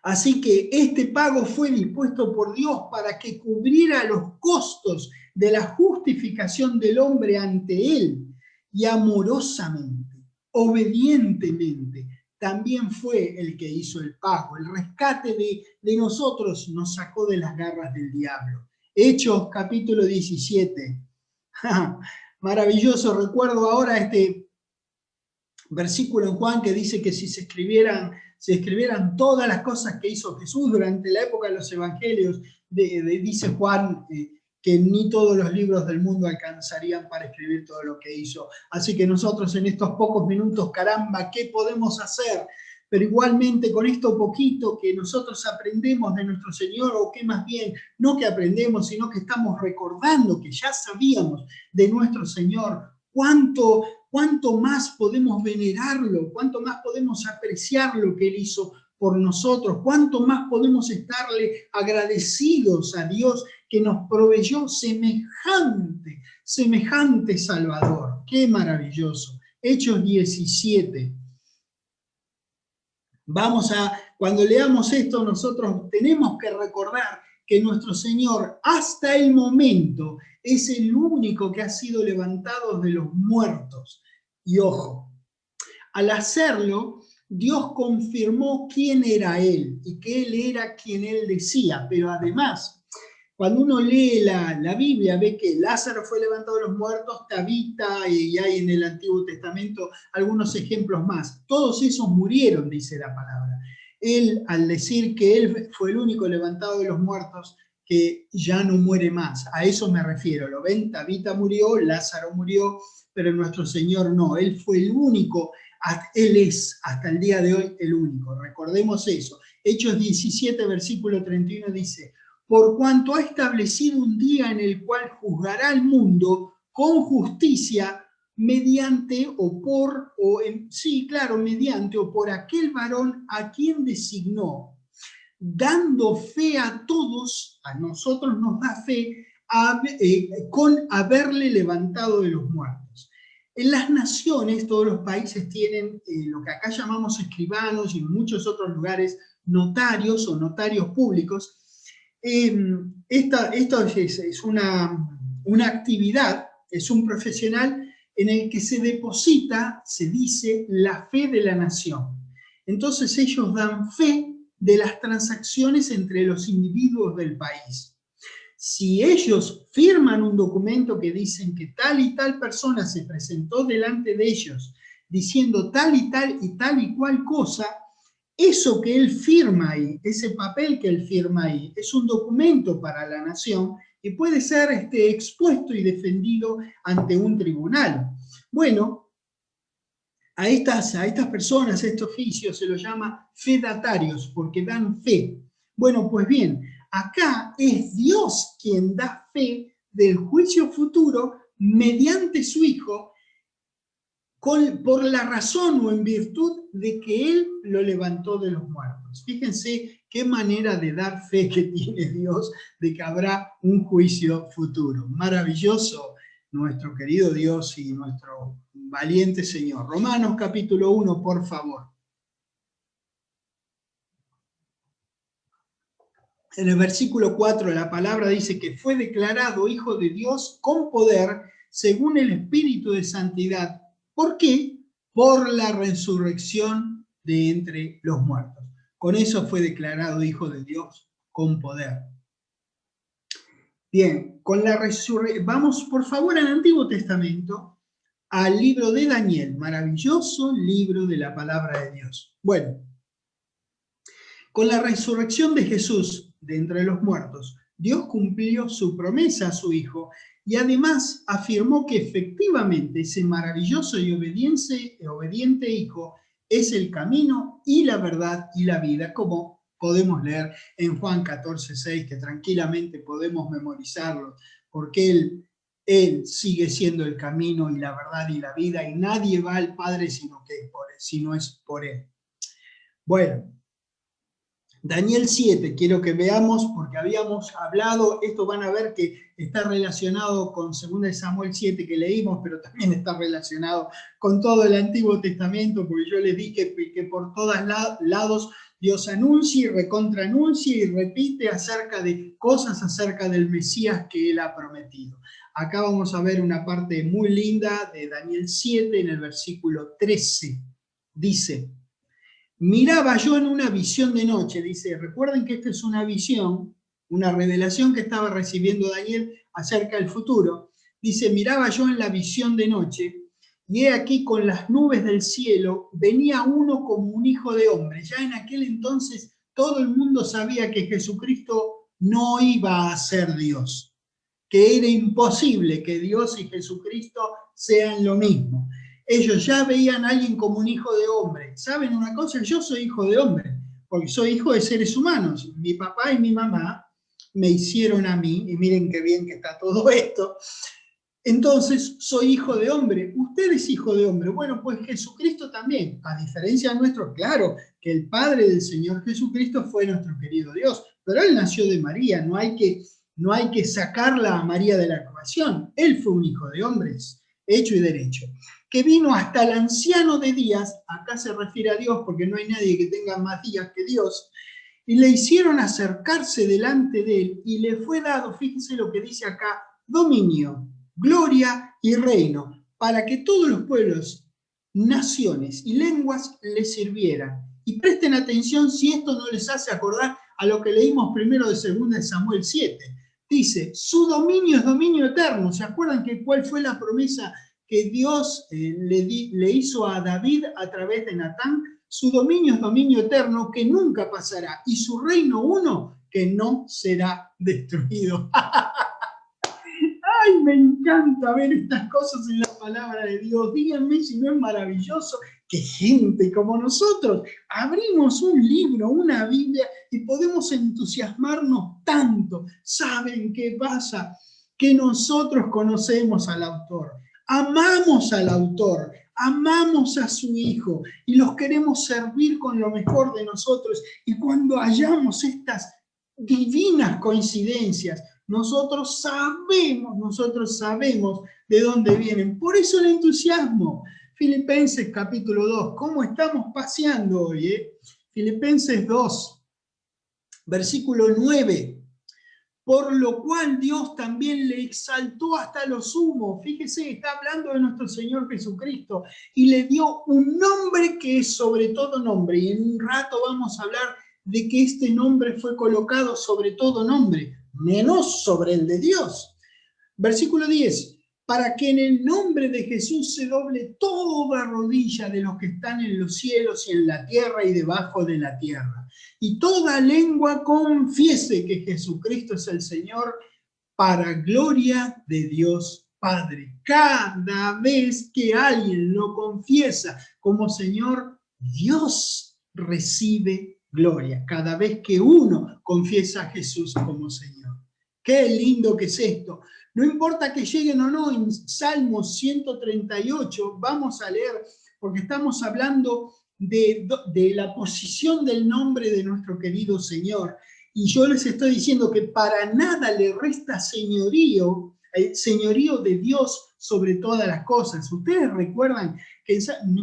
Así que este pago fue dispuesto por Dios para que cubriera los costos de la justificación del hombre ante Él. Y amorosamente, obedientemente, también fue el que hizo el pago. El rescate de nosotros nos sacó de las garras del diablo. Hechos capítulo 17. Maravilloso, recuerdo ahora este versículo en Juan que dice que si se escribieran todas las cosas que hizo Jesús durante la época de los evangelios, dice Juan que ni todos los libros del mundo alcanzarían para escribir todo lo que hizo. Así que nosotros en estos pocos minutos, caramba, ¿qué podemos hacer? Pero igualmente con esto poquito que nosotros aprendemos de nuestro Señor, o que más bien, no que aprendemos, sino que estamos recordando que ya sabíamos de nuestro Señor, cuánto más podemos venerarlo, cuánto más podemos apreciar lo que Él hizo por nosotros, cuánto más podemos estarle agradecidos a Dios que nos proveyó semejante Salvador. ¡Qué maravilloso! Hechos 17. Cuando leamos esto, nosotros tenemos que recordar que nuestro Señor hasta el momento es el único que ha sido levantado de los muertos. Y ojo, al hacerlo, Dios confirmó quién era Él y que Él era quien Él decía, pero además, cuando uno lee la Biblia, ve que Lázaro fue levantado de los muertos, Tabita, y hay en el Antiguo Testamento algunos ejemplos más. Todos esos murieron, dice la palabra. Él, al decir que Él fue el único levantado de los muertos, que ya no muere más. A eso me refiero. ¿Lo ven? Tabita murió, Lázaro murió, pero nuestro Señor no. Él fue el único. Él es, hasta el día de hoy, el único. Recordemos eso. Hechos 17, versículo 31 dice: por cuanto ha establecido un día en el cual juzgará al mundo con justicia mediante o por, mediante o por aquel varón a quien designó, dando fe a todos, a nosotros nos da fe, con haberle levantado de los muertos. En las naciones, todos los países tienen lo que acá llamamos escribanos y en muchos otros lugares notarios o notarios públicos. Esto es una actividad, es un profesional en el que se deposita, se dice, la fe de la nación. Entonces ellos dan fe de las transacciones entre los individuos del país. Si ellos firman un documento que dicen que tal y tal persona se presentó delante de ellos diciendo tal y cual cosa, eso que él firma ahí, ese papel que él firma ahí, es un documento para la nación y puede ser expuesto y defendido ante un tribunal. Bueno, a estas personas, a este oficio se los llama fedatarios, porque dan fe. Bueno, pues bien, acá es Dios quien da fe del juicio futuro mediante su Hijo, por la razón o en virtud de que Él lo levantó de los muertos. Fíjense qué manera de dar fe que tiene Dios de que habrá un juicio futuro. Maravilloso nuestro querido Dios y nuestro valiente Señor. Romanos capítulo 1, por favor. En el versículo 4 la palabra dice que fue declarado Hijo de Dios con poder según el Espíritu de Santidad. ¿Por qué? Por la resurrección de entre los muertos. Con eso fue declarado Hijo de Dios con poder. Bien, con la resurrección, vamos por favor al Antiguo Testamento, al libro de Daniel, maravilloso libro de la palabra de Dios. Bueno, con la resurrección de Jesús de entre los muertos, Dios cumplió su promesa a su Hijo y además afirmó que efectivamente ese maravilloso y obediente Hijo es el camino y la verdad y la vida, como podemos leer en Juan 14:6, que tranquilamente podemos memorizarlo, porque Él sigue siendo el camino y la verdad y la vida, y nadie va al Padre sino es por Él. Bueno, Daniel 7, quiero que veamos, porque habíamos hablado, esto van a ver que está relacionado con 2 Samuel 7 que leímos, pero también está relacionado con todo el Antiguo Testamento, porque yo les dije que por todos lados Dios anuncia y recontraanuncia y repite cosas acerca del Mesías que Él ha prometido. Acá vamos a ver una parte muy linda de Daniel 7 en el versículo 13. Dice: miraba yo en una visión de noche, dice, recuerden que esta es una visión, una revelación que estaba recibiendo Daniel acerca del futuro. Dice, miraba yo en la visión de noche, y he aquí con las nubes del cielo venía uno como un hijo de hombre. Ya en aquel entonces todo el mundo sabía que Jesucristo no iba a ser Dios, que era imposible que Dios y Jesucristo sean lo mismo. Ellos ya veían a alguien como un hijo de hombre. ¿Saben una cosa? Yo soy hijo de hombre, porque soy hijo de seres humanos. Mi papá y mi mamá me hicieron a mí, y miren qué bien que está todo esto. Entonces, soy hijo de hombre. Usted es hijo de hombre. Bueno, pues Jesucristo también. A diferencia nuestro, claro, que el Padre del Señor Jesucristo fue nuestro querido Dios, pero Él nació de María. No hay que sacarla a María de la ecuación. Él fue un hijo de hombres, hecho y derecho, que vino hasta el anciano de días, acá se refiere a Dios porque no hay nadie que tenga más días que Dios, y le hicieron acercarse delante de él y le fue dado, fíjense lo que dice acá, dominio, gloria y reino, para que todos los pueblos, naciones y lenguas le sirvieran. Y presten atención si esto no les hace acordar a lo que leímos primero de 2 Samuel 7. Dice, su dominio es dominio eterno. ¿Se acuerdan cuál fue la promesa que Dios le hizo a David a través de Natán? Su dominio es dominio eterno que nunca pasará, y su reino uno que no será destruido. ¡Ay, me encanta ver estas cosas en la palabra de Dios! Díganme si no es maravilloso que gente como nosotros abrimos un libro, una Biblia, y podemos entusiasmarnos tanto. ¿Saben qué pasa? que nosotros conocemos al autor, amamos al autor, amamos a su Hijo y los queremos servir con lo mejor de nosotros. Y cuando hallamos estas divinas coincidencias, nosotros sabemos de dónde vienen. Por eso el entusiasmo. Filipenses capítulo 2, ¿cómo estamos paseando hoy? Filipenses 2, versículo 9. Por lo cual Dios también le exaltó hasta lo sumo. Fíjese, está hablando de nuestro Señor Jesucristo y le dio un nombre que es sobre todo nombre. Y en un rato vamos a hablar de que este nombre fue colocado sobre todo nombre, menos sobre el de Dios. Versículo 10. Para que en el nombre de Jesús se doble toda rodilla de los que están en los cielos y en la tierra y debajo de la tierra. Y toda lengua confiese que Jesucristo es el Señor, para gloria de Dios Padre. Cada vez que alguien lo confiesa como Señor, Dios recibe gloria. Cada vez que uno confiesa a Jesús como Señor. Qué lindo que es esto. No importa que lleguen o no, en Salmos 138 vamos a leer, porque estamos hablando de la posición del nombre de nuestro querido Señor. Y yo les estoy diciendo que para nada le resta señorío, el señorío de Dios sobre todas las cosas. Ustedes recuerdan que,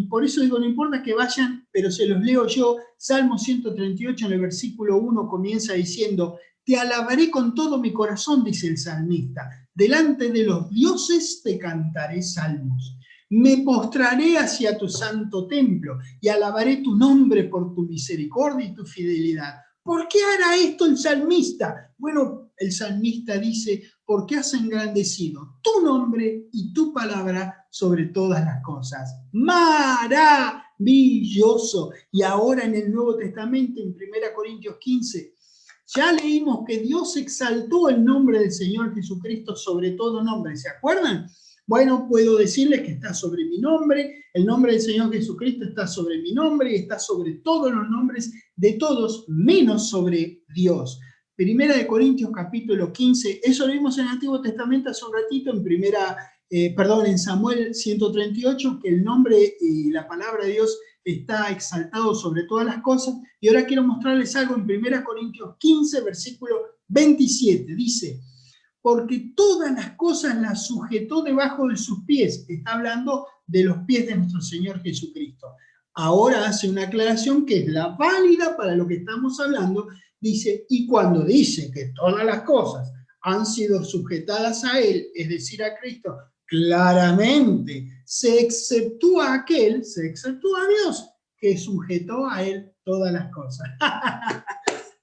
por eso digo, no importa que vayan, pero se los leo yo. Salmo 138 en el versículo 1 comienza diciendo: te alabaré con todo mi corazón, dice el salmista. Delante de los dioses te cantaré salmos. Me postraré hacia tu santo templo y alabaré tu nombre por tu misericordia y tu fidelidad. ¿Por qué hará esto el salmista? Bueno, el salmista dice: porque has engrandecido tu nombre y tu palabra sobre todas las cosas. Maravilloso. Y ahora en el Nuevo Testamento, en 1 Corintios 15, ya leímos que Dios exaltó el nombre del Señor Jesucristo sobre todo nombre. ¿Se acuerdan? Bueno, puedo decirles que está sobre mi nombre, el nombre del Señor Jesucristo está sobre mi nombre y está sobre todos los nombres de todos, menos sobre Dios. Primera de Corintios capítulo 15, eso lo vimos en el Antiguo Testamento hace un ratito, en Samuel 138, que el nombre y la palabra de Dios está exaltado sobre todas las cosas. Y ahora quiero mostrarles algo en 1 Corintios 15, versículo 27. Dice: porque todas las cosas las sujetó debajo de sus pies. Está hablando de los pies de nuestro Señor Jesucristo. Ahora hace una aclaración que es la válida para lo que estamos hablando. Dice: y cuando dice que todas las cosas han sido sujetadas a Él, es decir, a Cristo, claramente se exceptúa a Dios, que sujetó a Él todas las cosas.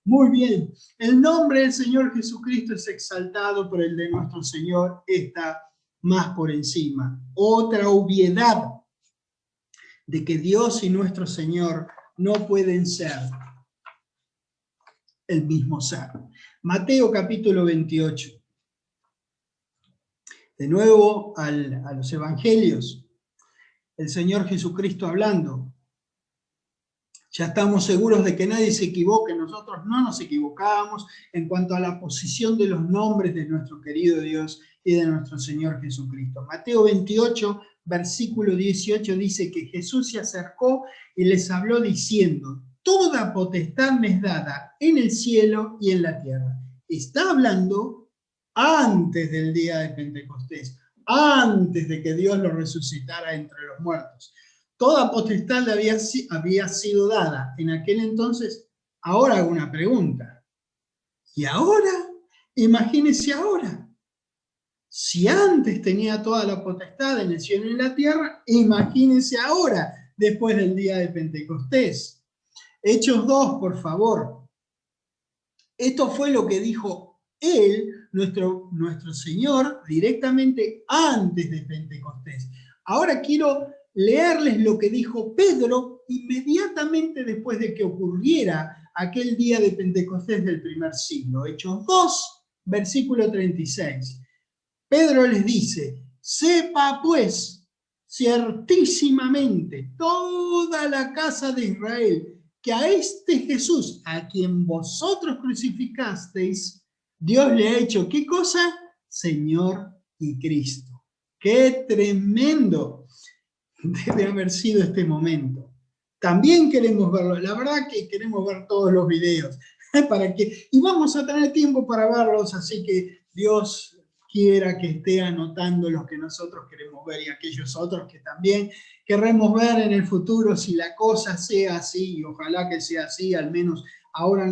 Muy bien, el nombre del Señor Jesucristo es exaltado, pero el de nuestro Señor está más por encima. Otra obviedad de que Dios y nuestro Señor no pueden ser el mismo ser. Mateo capítulo 28. De nuevo a los evangelios, el Señor Jesucristo hablando. Ya estamos seguros de que nadie se equivoque, nosotros no nos equivocábamos en cuanto a la posición de los nombres de nuestro querido Dios y de nuestro Señor Jesucristo. Mateo 28, versículo 18 dice que Jesús se acercó y les habló diciendo: toda potestad me es dada en el cielo y en la tierra. Está hablando antes del día de Pentecostés, antes de que Dios lo resucitara entre los muertos. Toda potestad le había sido dada en aquel entonces. Ahora hago una pregunta. ¿Y ahora? Imagínense ahora. Si antes tenía toda la potestad en el cielo y en la tierra, imagínense ahora, después del día de Pentecostés. Hechos 2, por favor. Esto fue lo que dijo Él, nuestro Señor, directamente antes de Pentecostés. Ahora quiero leerles lo que dijo Pedro inmediatamente después de que ocurriera aquel día de Pentecostés del primer siglo. Hechos 2, versículo 36. Pedro les dice: sepa pues ciertísimamente toda la casa de Israel que a este Jesús, a quien vosotros crucificasteis, Dios le ha hecho, ¿qué cosa? Señor y Cristo. ¡Qué tremendo debe haber sido este momento! También queremos verlo, la verdad que queremos ver todos los videos, y vamos a tener tiempo para verlos, así que Dios quiera que esté anotando los que nosotros queremos ver y aquellos otros que también queremos ver en el futuro, si la cosa sea así, y ojalá que sea así, al menos ahora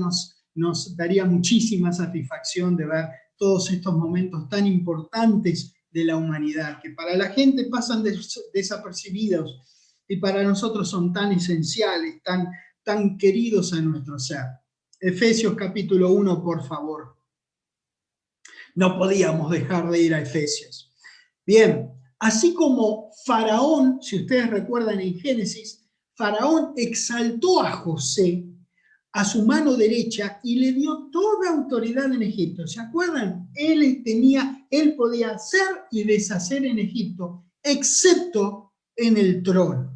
nos daría muchísima satisfacción de ver todos estos momentos tan importantes de la humanidad, que para la gente pasan desapercibidos y para nosotros son tan esenciales, tan queridos a nuestro ser. Efesios capítulo 1, por favor. No podíamos dejar de ir a Efesios. Bien, así como Faraón, si ustedes recuerdan en Génesis, Faraón exaltó a José a su mano derecha y le dio toda autoridad en Egipto. ¿Se acuerdan? Él podía hacer y deshacer en Egipto, excepto en el trono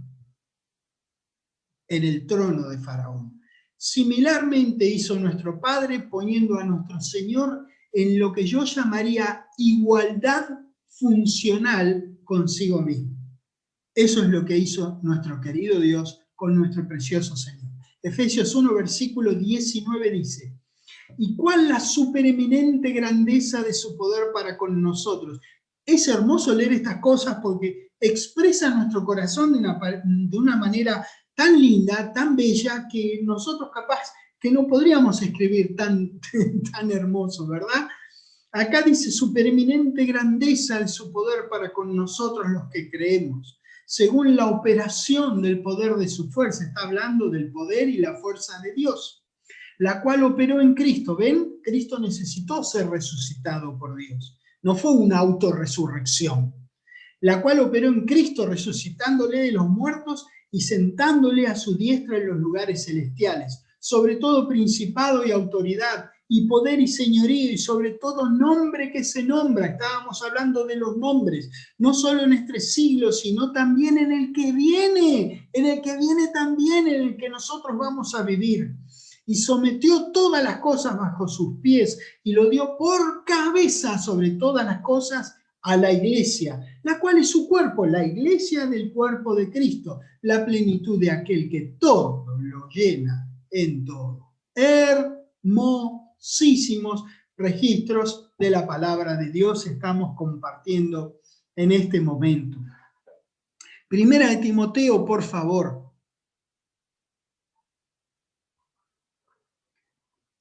de Faraón. Similarmente hizo nuestro Padre poniendo a nuestro Señor en lo que yo llamaría igualdad funcional consigo mismo. Eso es lo que hizo nuestro querido Dios con nuestro precioso Señor. Efesios 1, versículo 19 dice: ¿y cuál la supereminente grandeza de su poder para con nosotros? Es hermoso leer estas cosas porque expresa nuestro corazón de una manera tan linda, tan bella, que nosotros capaz que no podríamos escribir tan hermoso, ¿verdad? Acá dice supereminente grandeza de su poder para con nosotros los que creemos, según la operación del poder de su fuerza. Está hablando del poder y la fuerza de Dios, la cual operó en Cristo. ¿Ven? Cristo necesitó ser resucitado por Dios. No fue una autorresurrección. La cual operó en Cristo, resucitándole de los muertos y sentándole a su diestra en los lugares celestiales, sobre todo principado y autoridad, y poder y señorío, y sobre todo nombre que se nombra. Estábamos hablando de los nombres, no solo en este siglo, sino también en el que viene también, en el que nosotros vamos a vivir. Y sometió todas las cosas bajo sus pies, y lo dio por cabeza sobre todas las cosas a la iglesia, la cual es su cuerpo, la iglesia del cuerpo de Cristo, la plenitud de aquel que todo lo llena en todo. Hermosísimos registros de la palabra de Dios estamos compartiendo en este momento. Primera de Timoteo, por favor.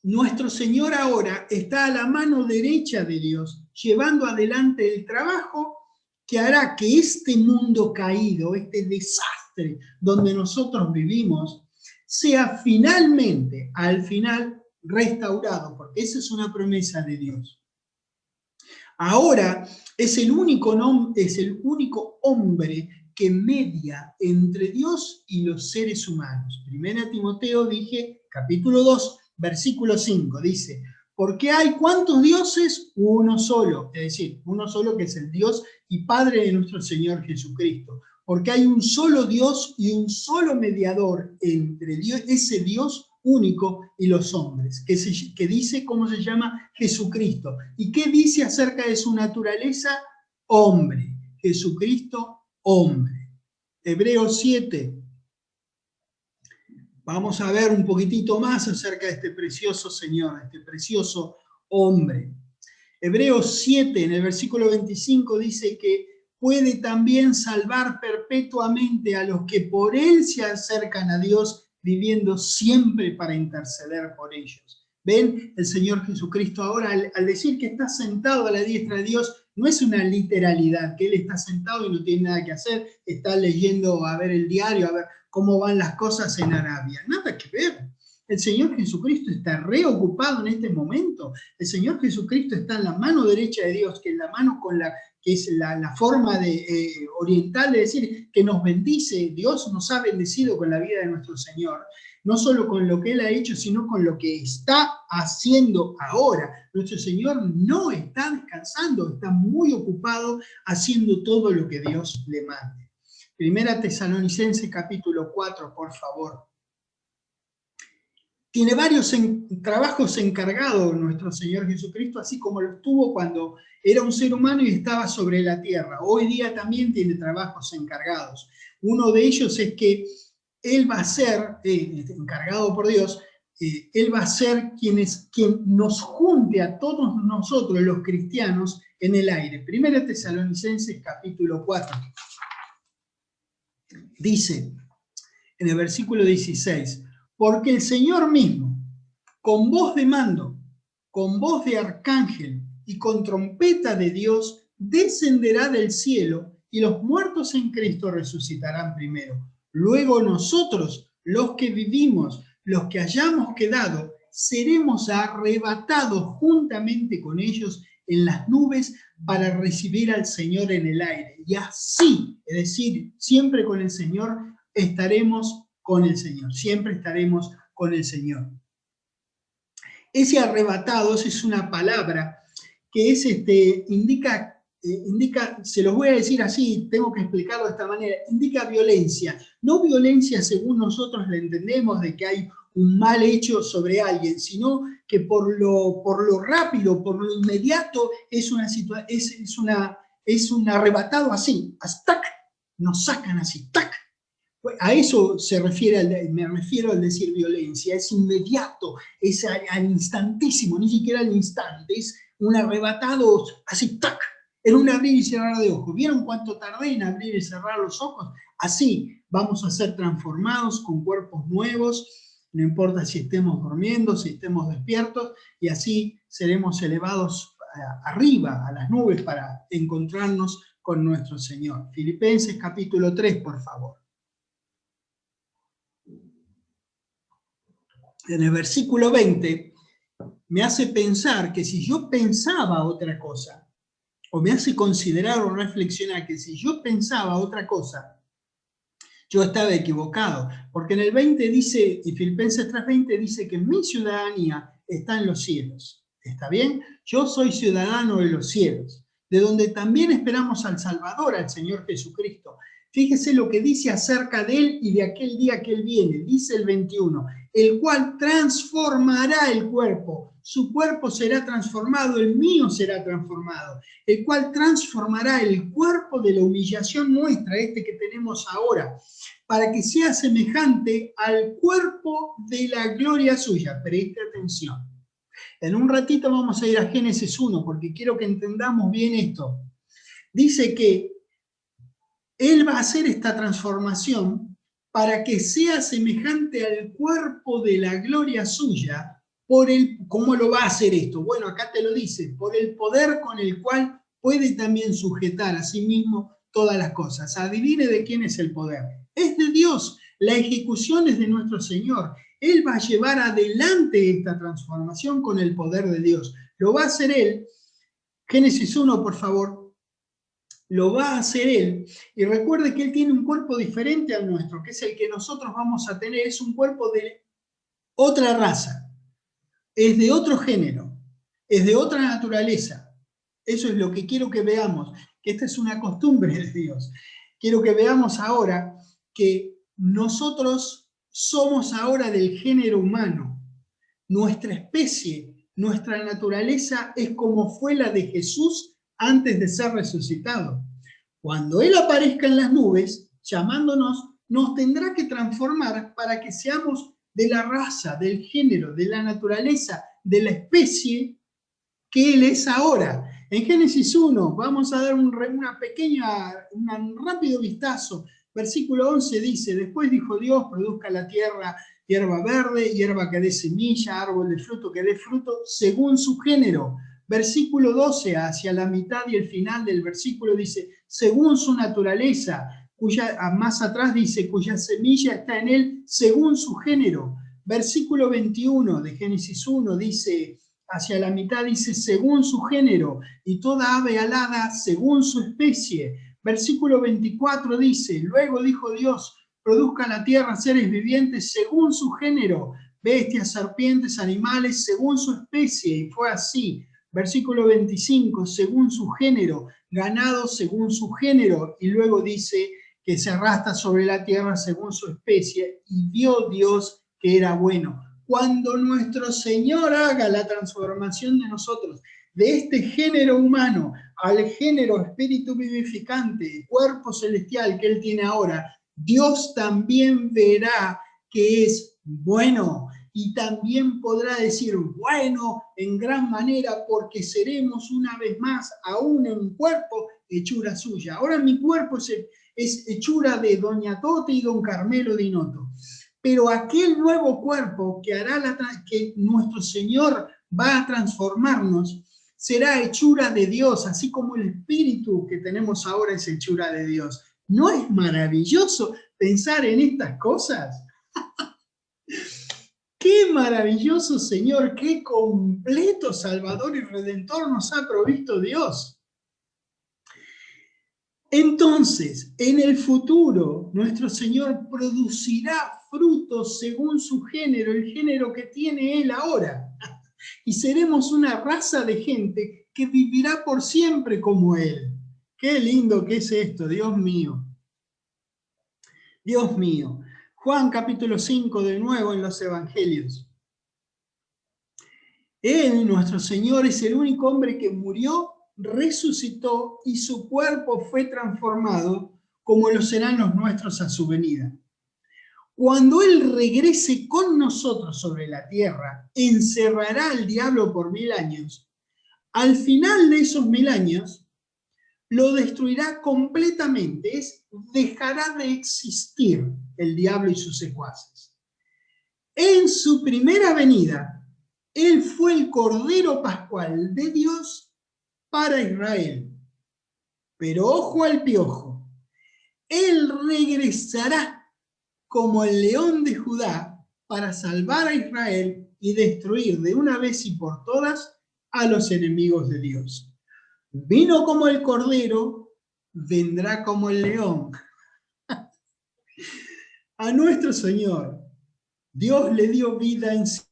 Nuestro Señor ahora está a la mano derecha de Dios, llevando adelante el trabajo que hará que este mundo caído, este desastre donde nosotros vivimos, sea finalmente, al final, restaurado, porque esa es una promesa de Dios. Ahora es el único hombre que media entre Dios y los seres humanos. Primera Timoteo, dije, capítulo 2, versículo 5, dice: porque hay ¿cuántos dioses? Uno solo, es decir, uno solo, que es el Dios y Padre de nuestro Señor Jesucristo. Porque hay un solo Dios y un solo mediador entre Dios, ese Dios único, y los hombres, que dice, ¿cómo se llama? Jesucristo. ¿Y qué dice acerca de su naturaleza? Hombre. Jesucristo, hombre. Hebreos 7. Vamos a ver un poquitito más acerca de este precioso Señor, este precioso hombre. Hebreos 7, en el versículo 25, dice que puede también salvar perpetuamente a los que por él se acercan a Dios, viviendo siempre para interceder por ellos. ¿Ven? El Señor Jesucristo ahora, al decir que está sentado a la diestra de Dios, no es una literalidad, que Él está sentado y no tiene nada que hacer, está leyendo, a ver el diario, a ver cómo van las cosas en Arabia. Nada que ver. El Señor Jesucristo está reocupado en este momento. El Señor Jesucristo está en la mano derecha de Dios, que es la mano que es la forma oriental de decir que nos bendice. Dios nos ha bendecido con la vida de nuestro Señor, no solo con lo que Él ha hecho, sino con lo que está haciendo ahora. Nuestro Señor no está descansando, está muy ocupado haciendo todo lo que Dios le mande. Primera Tesalonicenses capítulo 4, por favor. Tiene varios trabajos encargados nuestro Señor Jesucristo, así como los tuvo cuando era un ser humano y estaba sobre la tierra. Hoy día también tiene trabajos encargados. Uno de ellos es que Él va a ser, encargado por Dios, Él va a ser quien nos junte a todos nosotros, los cristianos, en el aire. 1 Tesalonicenses capítulo 4. Dice, en el versículo 16, porque el Señor mismo, con voz de mando, con voz de arcángel y con trompeta de Dios, descenderá del cielo y los muertos en Cristo resucitarán primero. Luego nosotros, los que vivimos, los que hayamos quedado, seremos arrebatados juntamente con ellos en las nubes para recibir al Señor en el aire. Y así, es decir, siempre con el Señor, estaremos con el Señor. Siempre estaremos con el Señor. Ese arrebatados es una palabra que es, indica, se los voy a decir así, tengo que explicarlo de esta manera, indica violencia. No violencia según nosotros la entendemos, de que hay un mal hecho sobre alguien, sino que por lo rápido, por lo inmediato, es un arrebatado así, hasta nos sacan así, ¡tac! A eso me refiero al decir violencia, es inmediato, es al instantísimo, ni siquiera al instante, es un arrebatado así, ¡tac! En un abrir y cerrar de ojos. ¿Vieron cuánto tardé en abrir y cerrar los ojos? Así vamos a ser transformados con cuerpos nuevos, no importa si estemos durmiendo, si estemos despiertos, y así seremos elevados arriba, a las nubes, para encontrarnos con nuestro Señor. Filipenses capítulo 3, por favor. En el versículo 20, me hace pensar que si yo pensaba otra cosa, o me hace considerar o reflexionar que si yo pensaba otra cosa, yo estaba equivocado. Porque en el 20 dice, y Filipenses 3:20 dice que mi ciudadanía está en los cielos. ¿Está bien? Yo soy ciudadano de los cielos, de donde también esperamos al Salvador, al Señor Jesucristo. Fíjese lo que dice acerca de Él y de aquel día que Él viene. Dice el 21, el cual transformará el cuerpo. Su cuerpo será transformado, el mío será transformado. El cual transformará el cuerpo de la humillación nuestra, que tenemos ahora, para que sea semejante al cuerpo de la gloria suya. Preste atención. En un ratito vamos a ir a Génesis 1, porque quiero que entendamos bien esto. Dice que Él va a hacer esta transformación para que sea semejante al cuerpo de la gloria suya. ¿Cómo lo va a hacer esto? Bueno, acá te lo dice, por el poder con el cual puede también sujetar a sí mismo todas las cosas. Adivine de quién es el poder. Es de Dios. La ejecución es de nuestro Señor. Él va a llevar adelante esta transformación con el poder de Dios. Lo va a hacer Él. Génesis 1, por favor. Lo va a hacer Él. Y recuerde que Él tiene un cuerpo diferente al nuestro, que es el que nosotros vamos a tener. Es un cuerpo de otra raza. Es de otro género. Es de otra naturaleza. Eso es lo que quiero que veamos, que esta es una costumbre de Dios. Quiero que veamos ahora que nosotros somos ahora del género humano. Nuestra especie, nuestra naturaleza es como fue la de Jesús antes de ser resucitado. Cuando Él aparezca en las nubes, llamándonos, nos tendrá que transformar para que seamos de la raza, del género, de la naturaleza, de la especie que Él es ahora. En Génesis 1, vamos a dar un rápido vistazo. Versículo 11 dice, después dijo Dios, produzca la tierra hierba verde, hierba que dé semilla, árbol de fruto que dé fruto, según su género. Versículo 12, hacia la mitad y el final del versículo dice, según su naturaleza, más atrás dice, cuya semilla está en él, según su género. Versículo 21 de Génesis 1 dice, hacia la mitad dice, según su género, y toda ave alada según su especie. Versículo 24 dice, luego dijo Dios, produzca la tierra seres vivientes según su género, bestias, serpientes, animales, según su especie, y fue así. Versículo 25, según su género, ganado según su género, y luego dice que se arrastra sobre la tierra según su especie, y vio Dios que era bueno. Cuando nuestro Señor haga la transformación de nosotros, de este género humano al género espíritu vivificante, cuerpo celestial que Él tiene ahora, Dios también verá que es bueno y también podrá decir bueno en gran manera porque seremos una vez más, aún en cuerpo, hechura suya. Ahora mi cuerpo es hechura de Doña Tote y Don Carmelo Dinotto. Pero aquel nuevo cuerpo que hará que nuestro Señor va a transformarnos será hechura de Dios, así como el espíritu que tenemos ahora es hechura de Dios. ¿No es maravilloso pensar en estas cosas? ¡Qué maravilloso Señor! ¡Qué completo Salvador y Redentor nos ha provisto Dios! Entonces, en el futuro, nuestro Señor producirá frutos según su género, el género que tiene Él ahora. Y seremos una raza de gente que vivirá por siempre como Él. Qué lindo que es esto, Dios mío. Dios mío. Juan capítulo 5 de nuevo en los Evangelios. Él, nuestro Señor, es el único hombre que murió, resucitó y su cuerpo fue transformado como lo serán los nuestros a su venida. Cuando Él regrese con nosotros sobre la tierra, encerrará al diablo por 1000 años. Al final de esos 1000 años, lo destruirá completamente, dejará de existir el diablo y sus secuaces. En su primera venida, Él fue el Cordero Pascual de Dios para Israel. Pero ojo al piojo, Él regresará como el león de Judá para salvar a Israel y destruir de una vez y por todas a los enemigos de Dios. Vino como el cordero, vendrá como el león. A nuestro Señor, Dios le dio vida en sí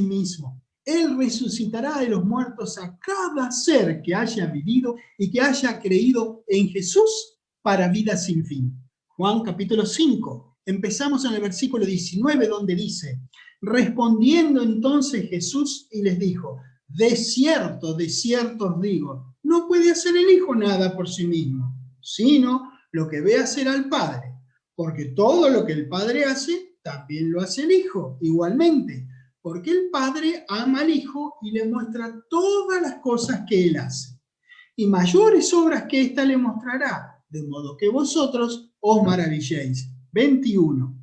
mismo. Él resucitará de los muertos a cada ser que haya vivido y que haya creído en Jesús para vida sin fin. Juan capítulo 5. Empezamos en el versículo 19 donde dice, respondiendo entonces Jesús y les dijo, de cierto os digo, no puede hacer el Hijo nada por sí mismo, sino lo que ve hacer al Padre, porque todo lo que el Padre hace, también lo hace el Hijo, igualmente, porque el Padre ama al Hijo y le muestra todas las cosas que Él hace. Y mayores obras que ésta le mostrará, de modo que vosotros os maravilléis. 21.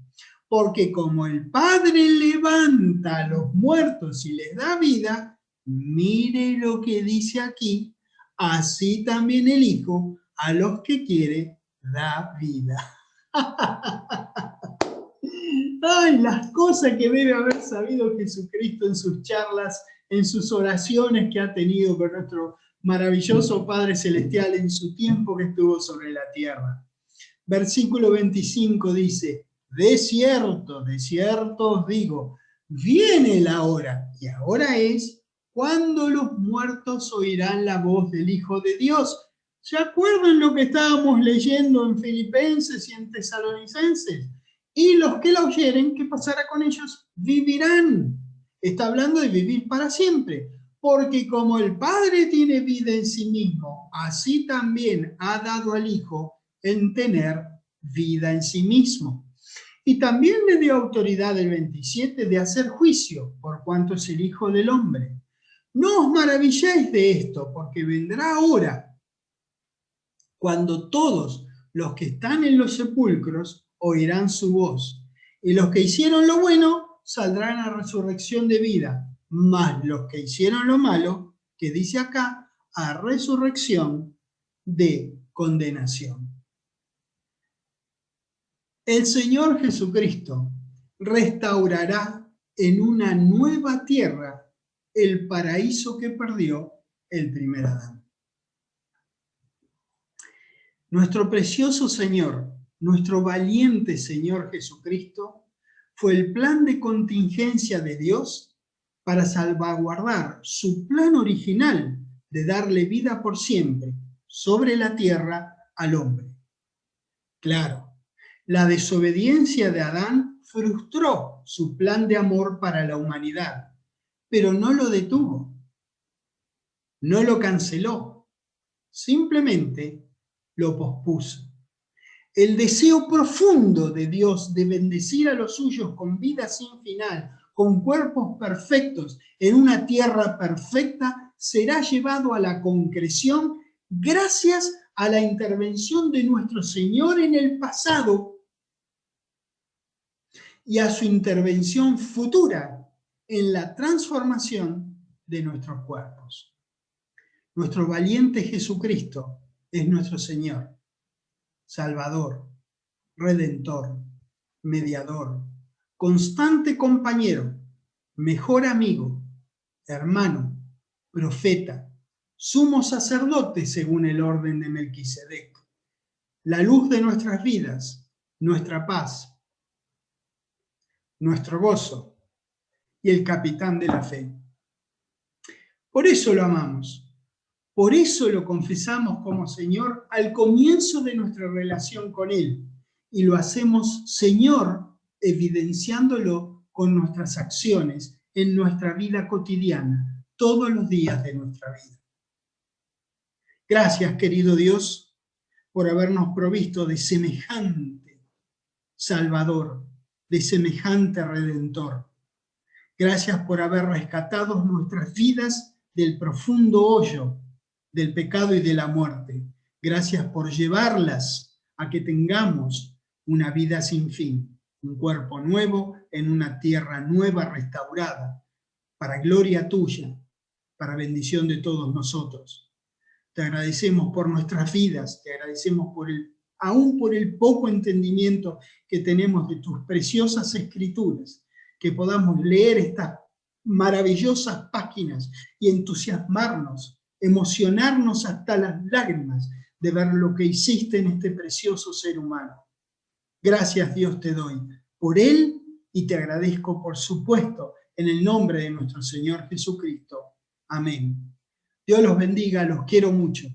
Porque como el Padre levanta a los muertos y les da vida, mire lo que dice aquí, así también el Hijo a los que quiere da vida. Ay, las cosas que debe haber sabido Jesucristo en sus charlas, en sus oraciones que ha tenido con nuestro maravilloso Padre Celestial en su tiempo que estuvo sobre la tierra. Versículo 25 dice, de cierto os digo, viene la hora, y ahora es, cuando los muertos oirán la voz del Hijo de Dios. ¿Se acuerdan lo que estábamos leyendo en Filipenses y en Tesalonicenses? Y los que la oyeren, ¿qué pasará con ellos? Vivirán. Está hablando de vivir para siempre. Porque como el Padre tiene vida en sí mismo, así también ha dado al Hijo en tener vida en sí mismo. Y también le dio autoridad el 27 de hacer juicio, por cuanto es el Hijo del Hombre. No os maravilléis de esto, porque vendrá hora cuando todos los que están en los sepulcros oirán su voz, y los que hicieron lo bueno saldrán a resurrección de vida, mas los que hicieron lo malo, que dice acá, a resurrección de condenación. El Señor Jesucristo restaurará en una nueva tierra el paraíso que perdió el primer Adán. Nuestro precioso Señor, nuestro valiente Señor Jesucristo, fue el plan de contingencia de Dios para salvaguardar su plan original de darle vida por siempre sobre la tierra al hombre. Claro, La desobediencia de Adán frustró su plan de amor para la humanidad, pero no lo detuvo, no lo canceló, simplemente lo pospuso. El deseo profundo de Dios de bendecir a los suyos con vida sin final, con cuerpos perfectos, en una tierra perfecta, será llevado a la concreción gracias a la intervención de nuestro Señor en el pasado y a su intervención futura en la transformación de nuestros cuerpos. Nuestro valiente Jesucristo es nuestro Señor, Salvador, Redentor, Mediador, constante compañero, mejor amigo, hermano, profeta, sumo sacerdote según el orden de Melquisedec, la luz de nuestras vidas, nuestra paz, nuestro gozo y el capitán de la fe. Por eso lo amamos. Por eso lo confesamos como Señor al comienzo de nuestra relación con Él. Y lo hacemos Señor, evidenciándolo con nuestras acciones en nuestra vida cotidiana, todos los días de nuestra vida. Gracias, querido Dios, por habernos provisto de semejante Salvador, de semejante Redentor. Gracias por haber rescatado nuestras vidas del profundo hoyo del pecado y de la muerte. Gracias por llevarlas a que tengamos una vida sin fin, un cuerpo nuevo en una tierra nueva restaurada, para gloria tuya, para bendición de todos nosotros. Te agradecemos por nuestras vidas, te agradecemos aún por el poco entendimiento que tenemos de tus preciosas escrituras, que podamos leer estas maravillosas páginas y entusiasmarnos, emocionarnos hasta las lágrimas de ver lo que hiciste en este precioso ser humano. Gracias, Dios, te doy por él y te agradezco, por supuesto, en el nombre de nuestro Señor Jesucristo. Amén. Dios los bendiga, los quiero mucho.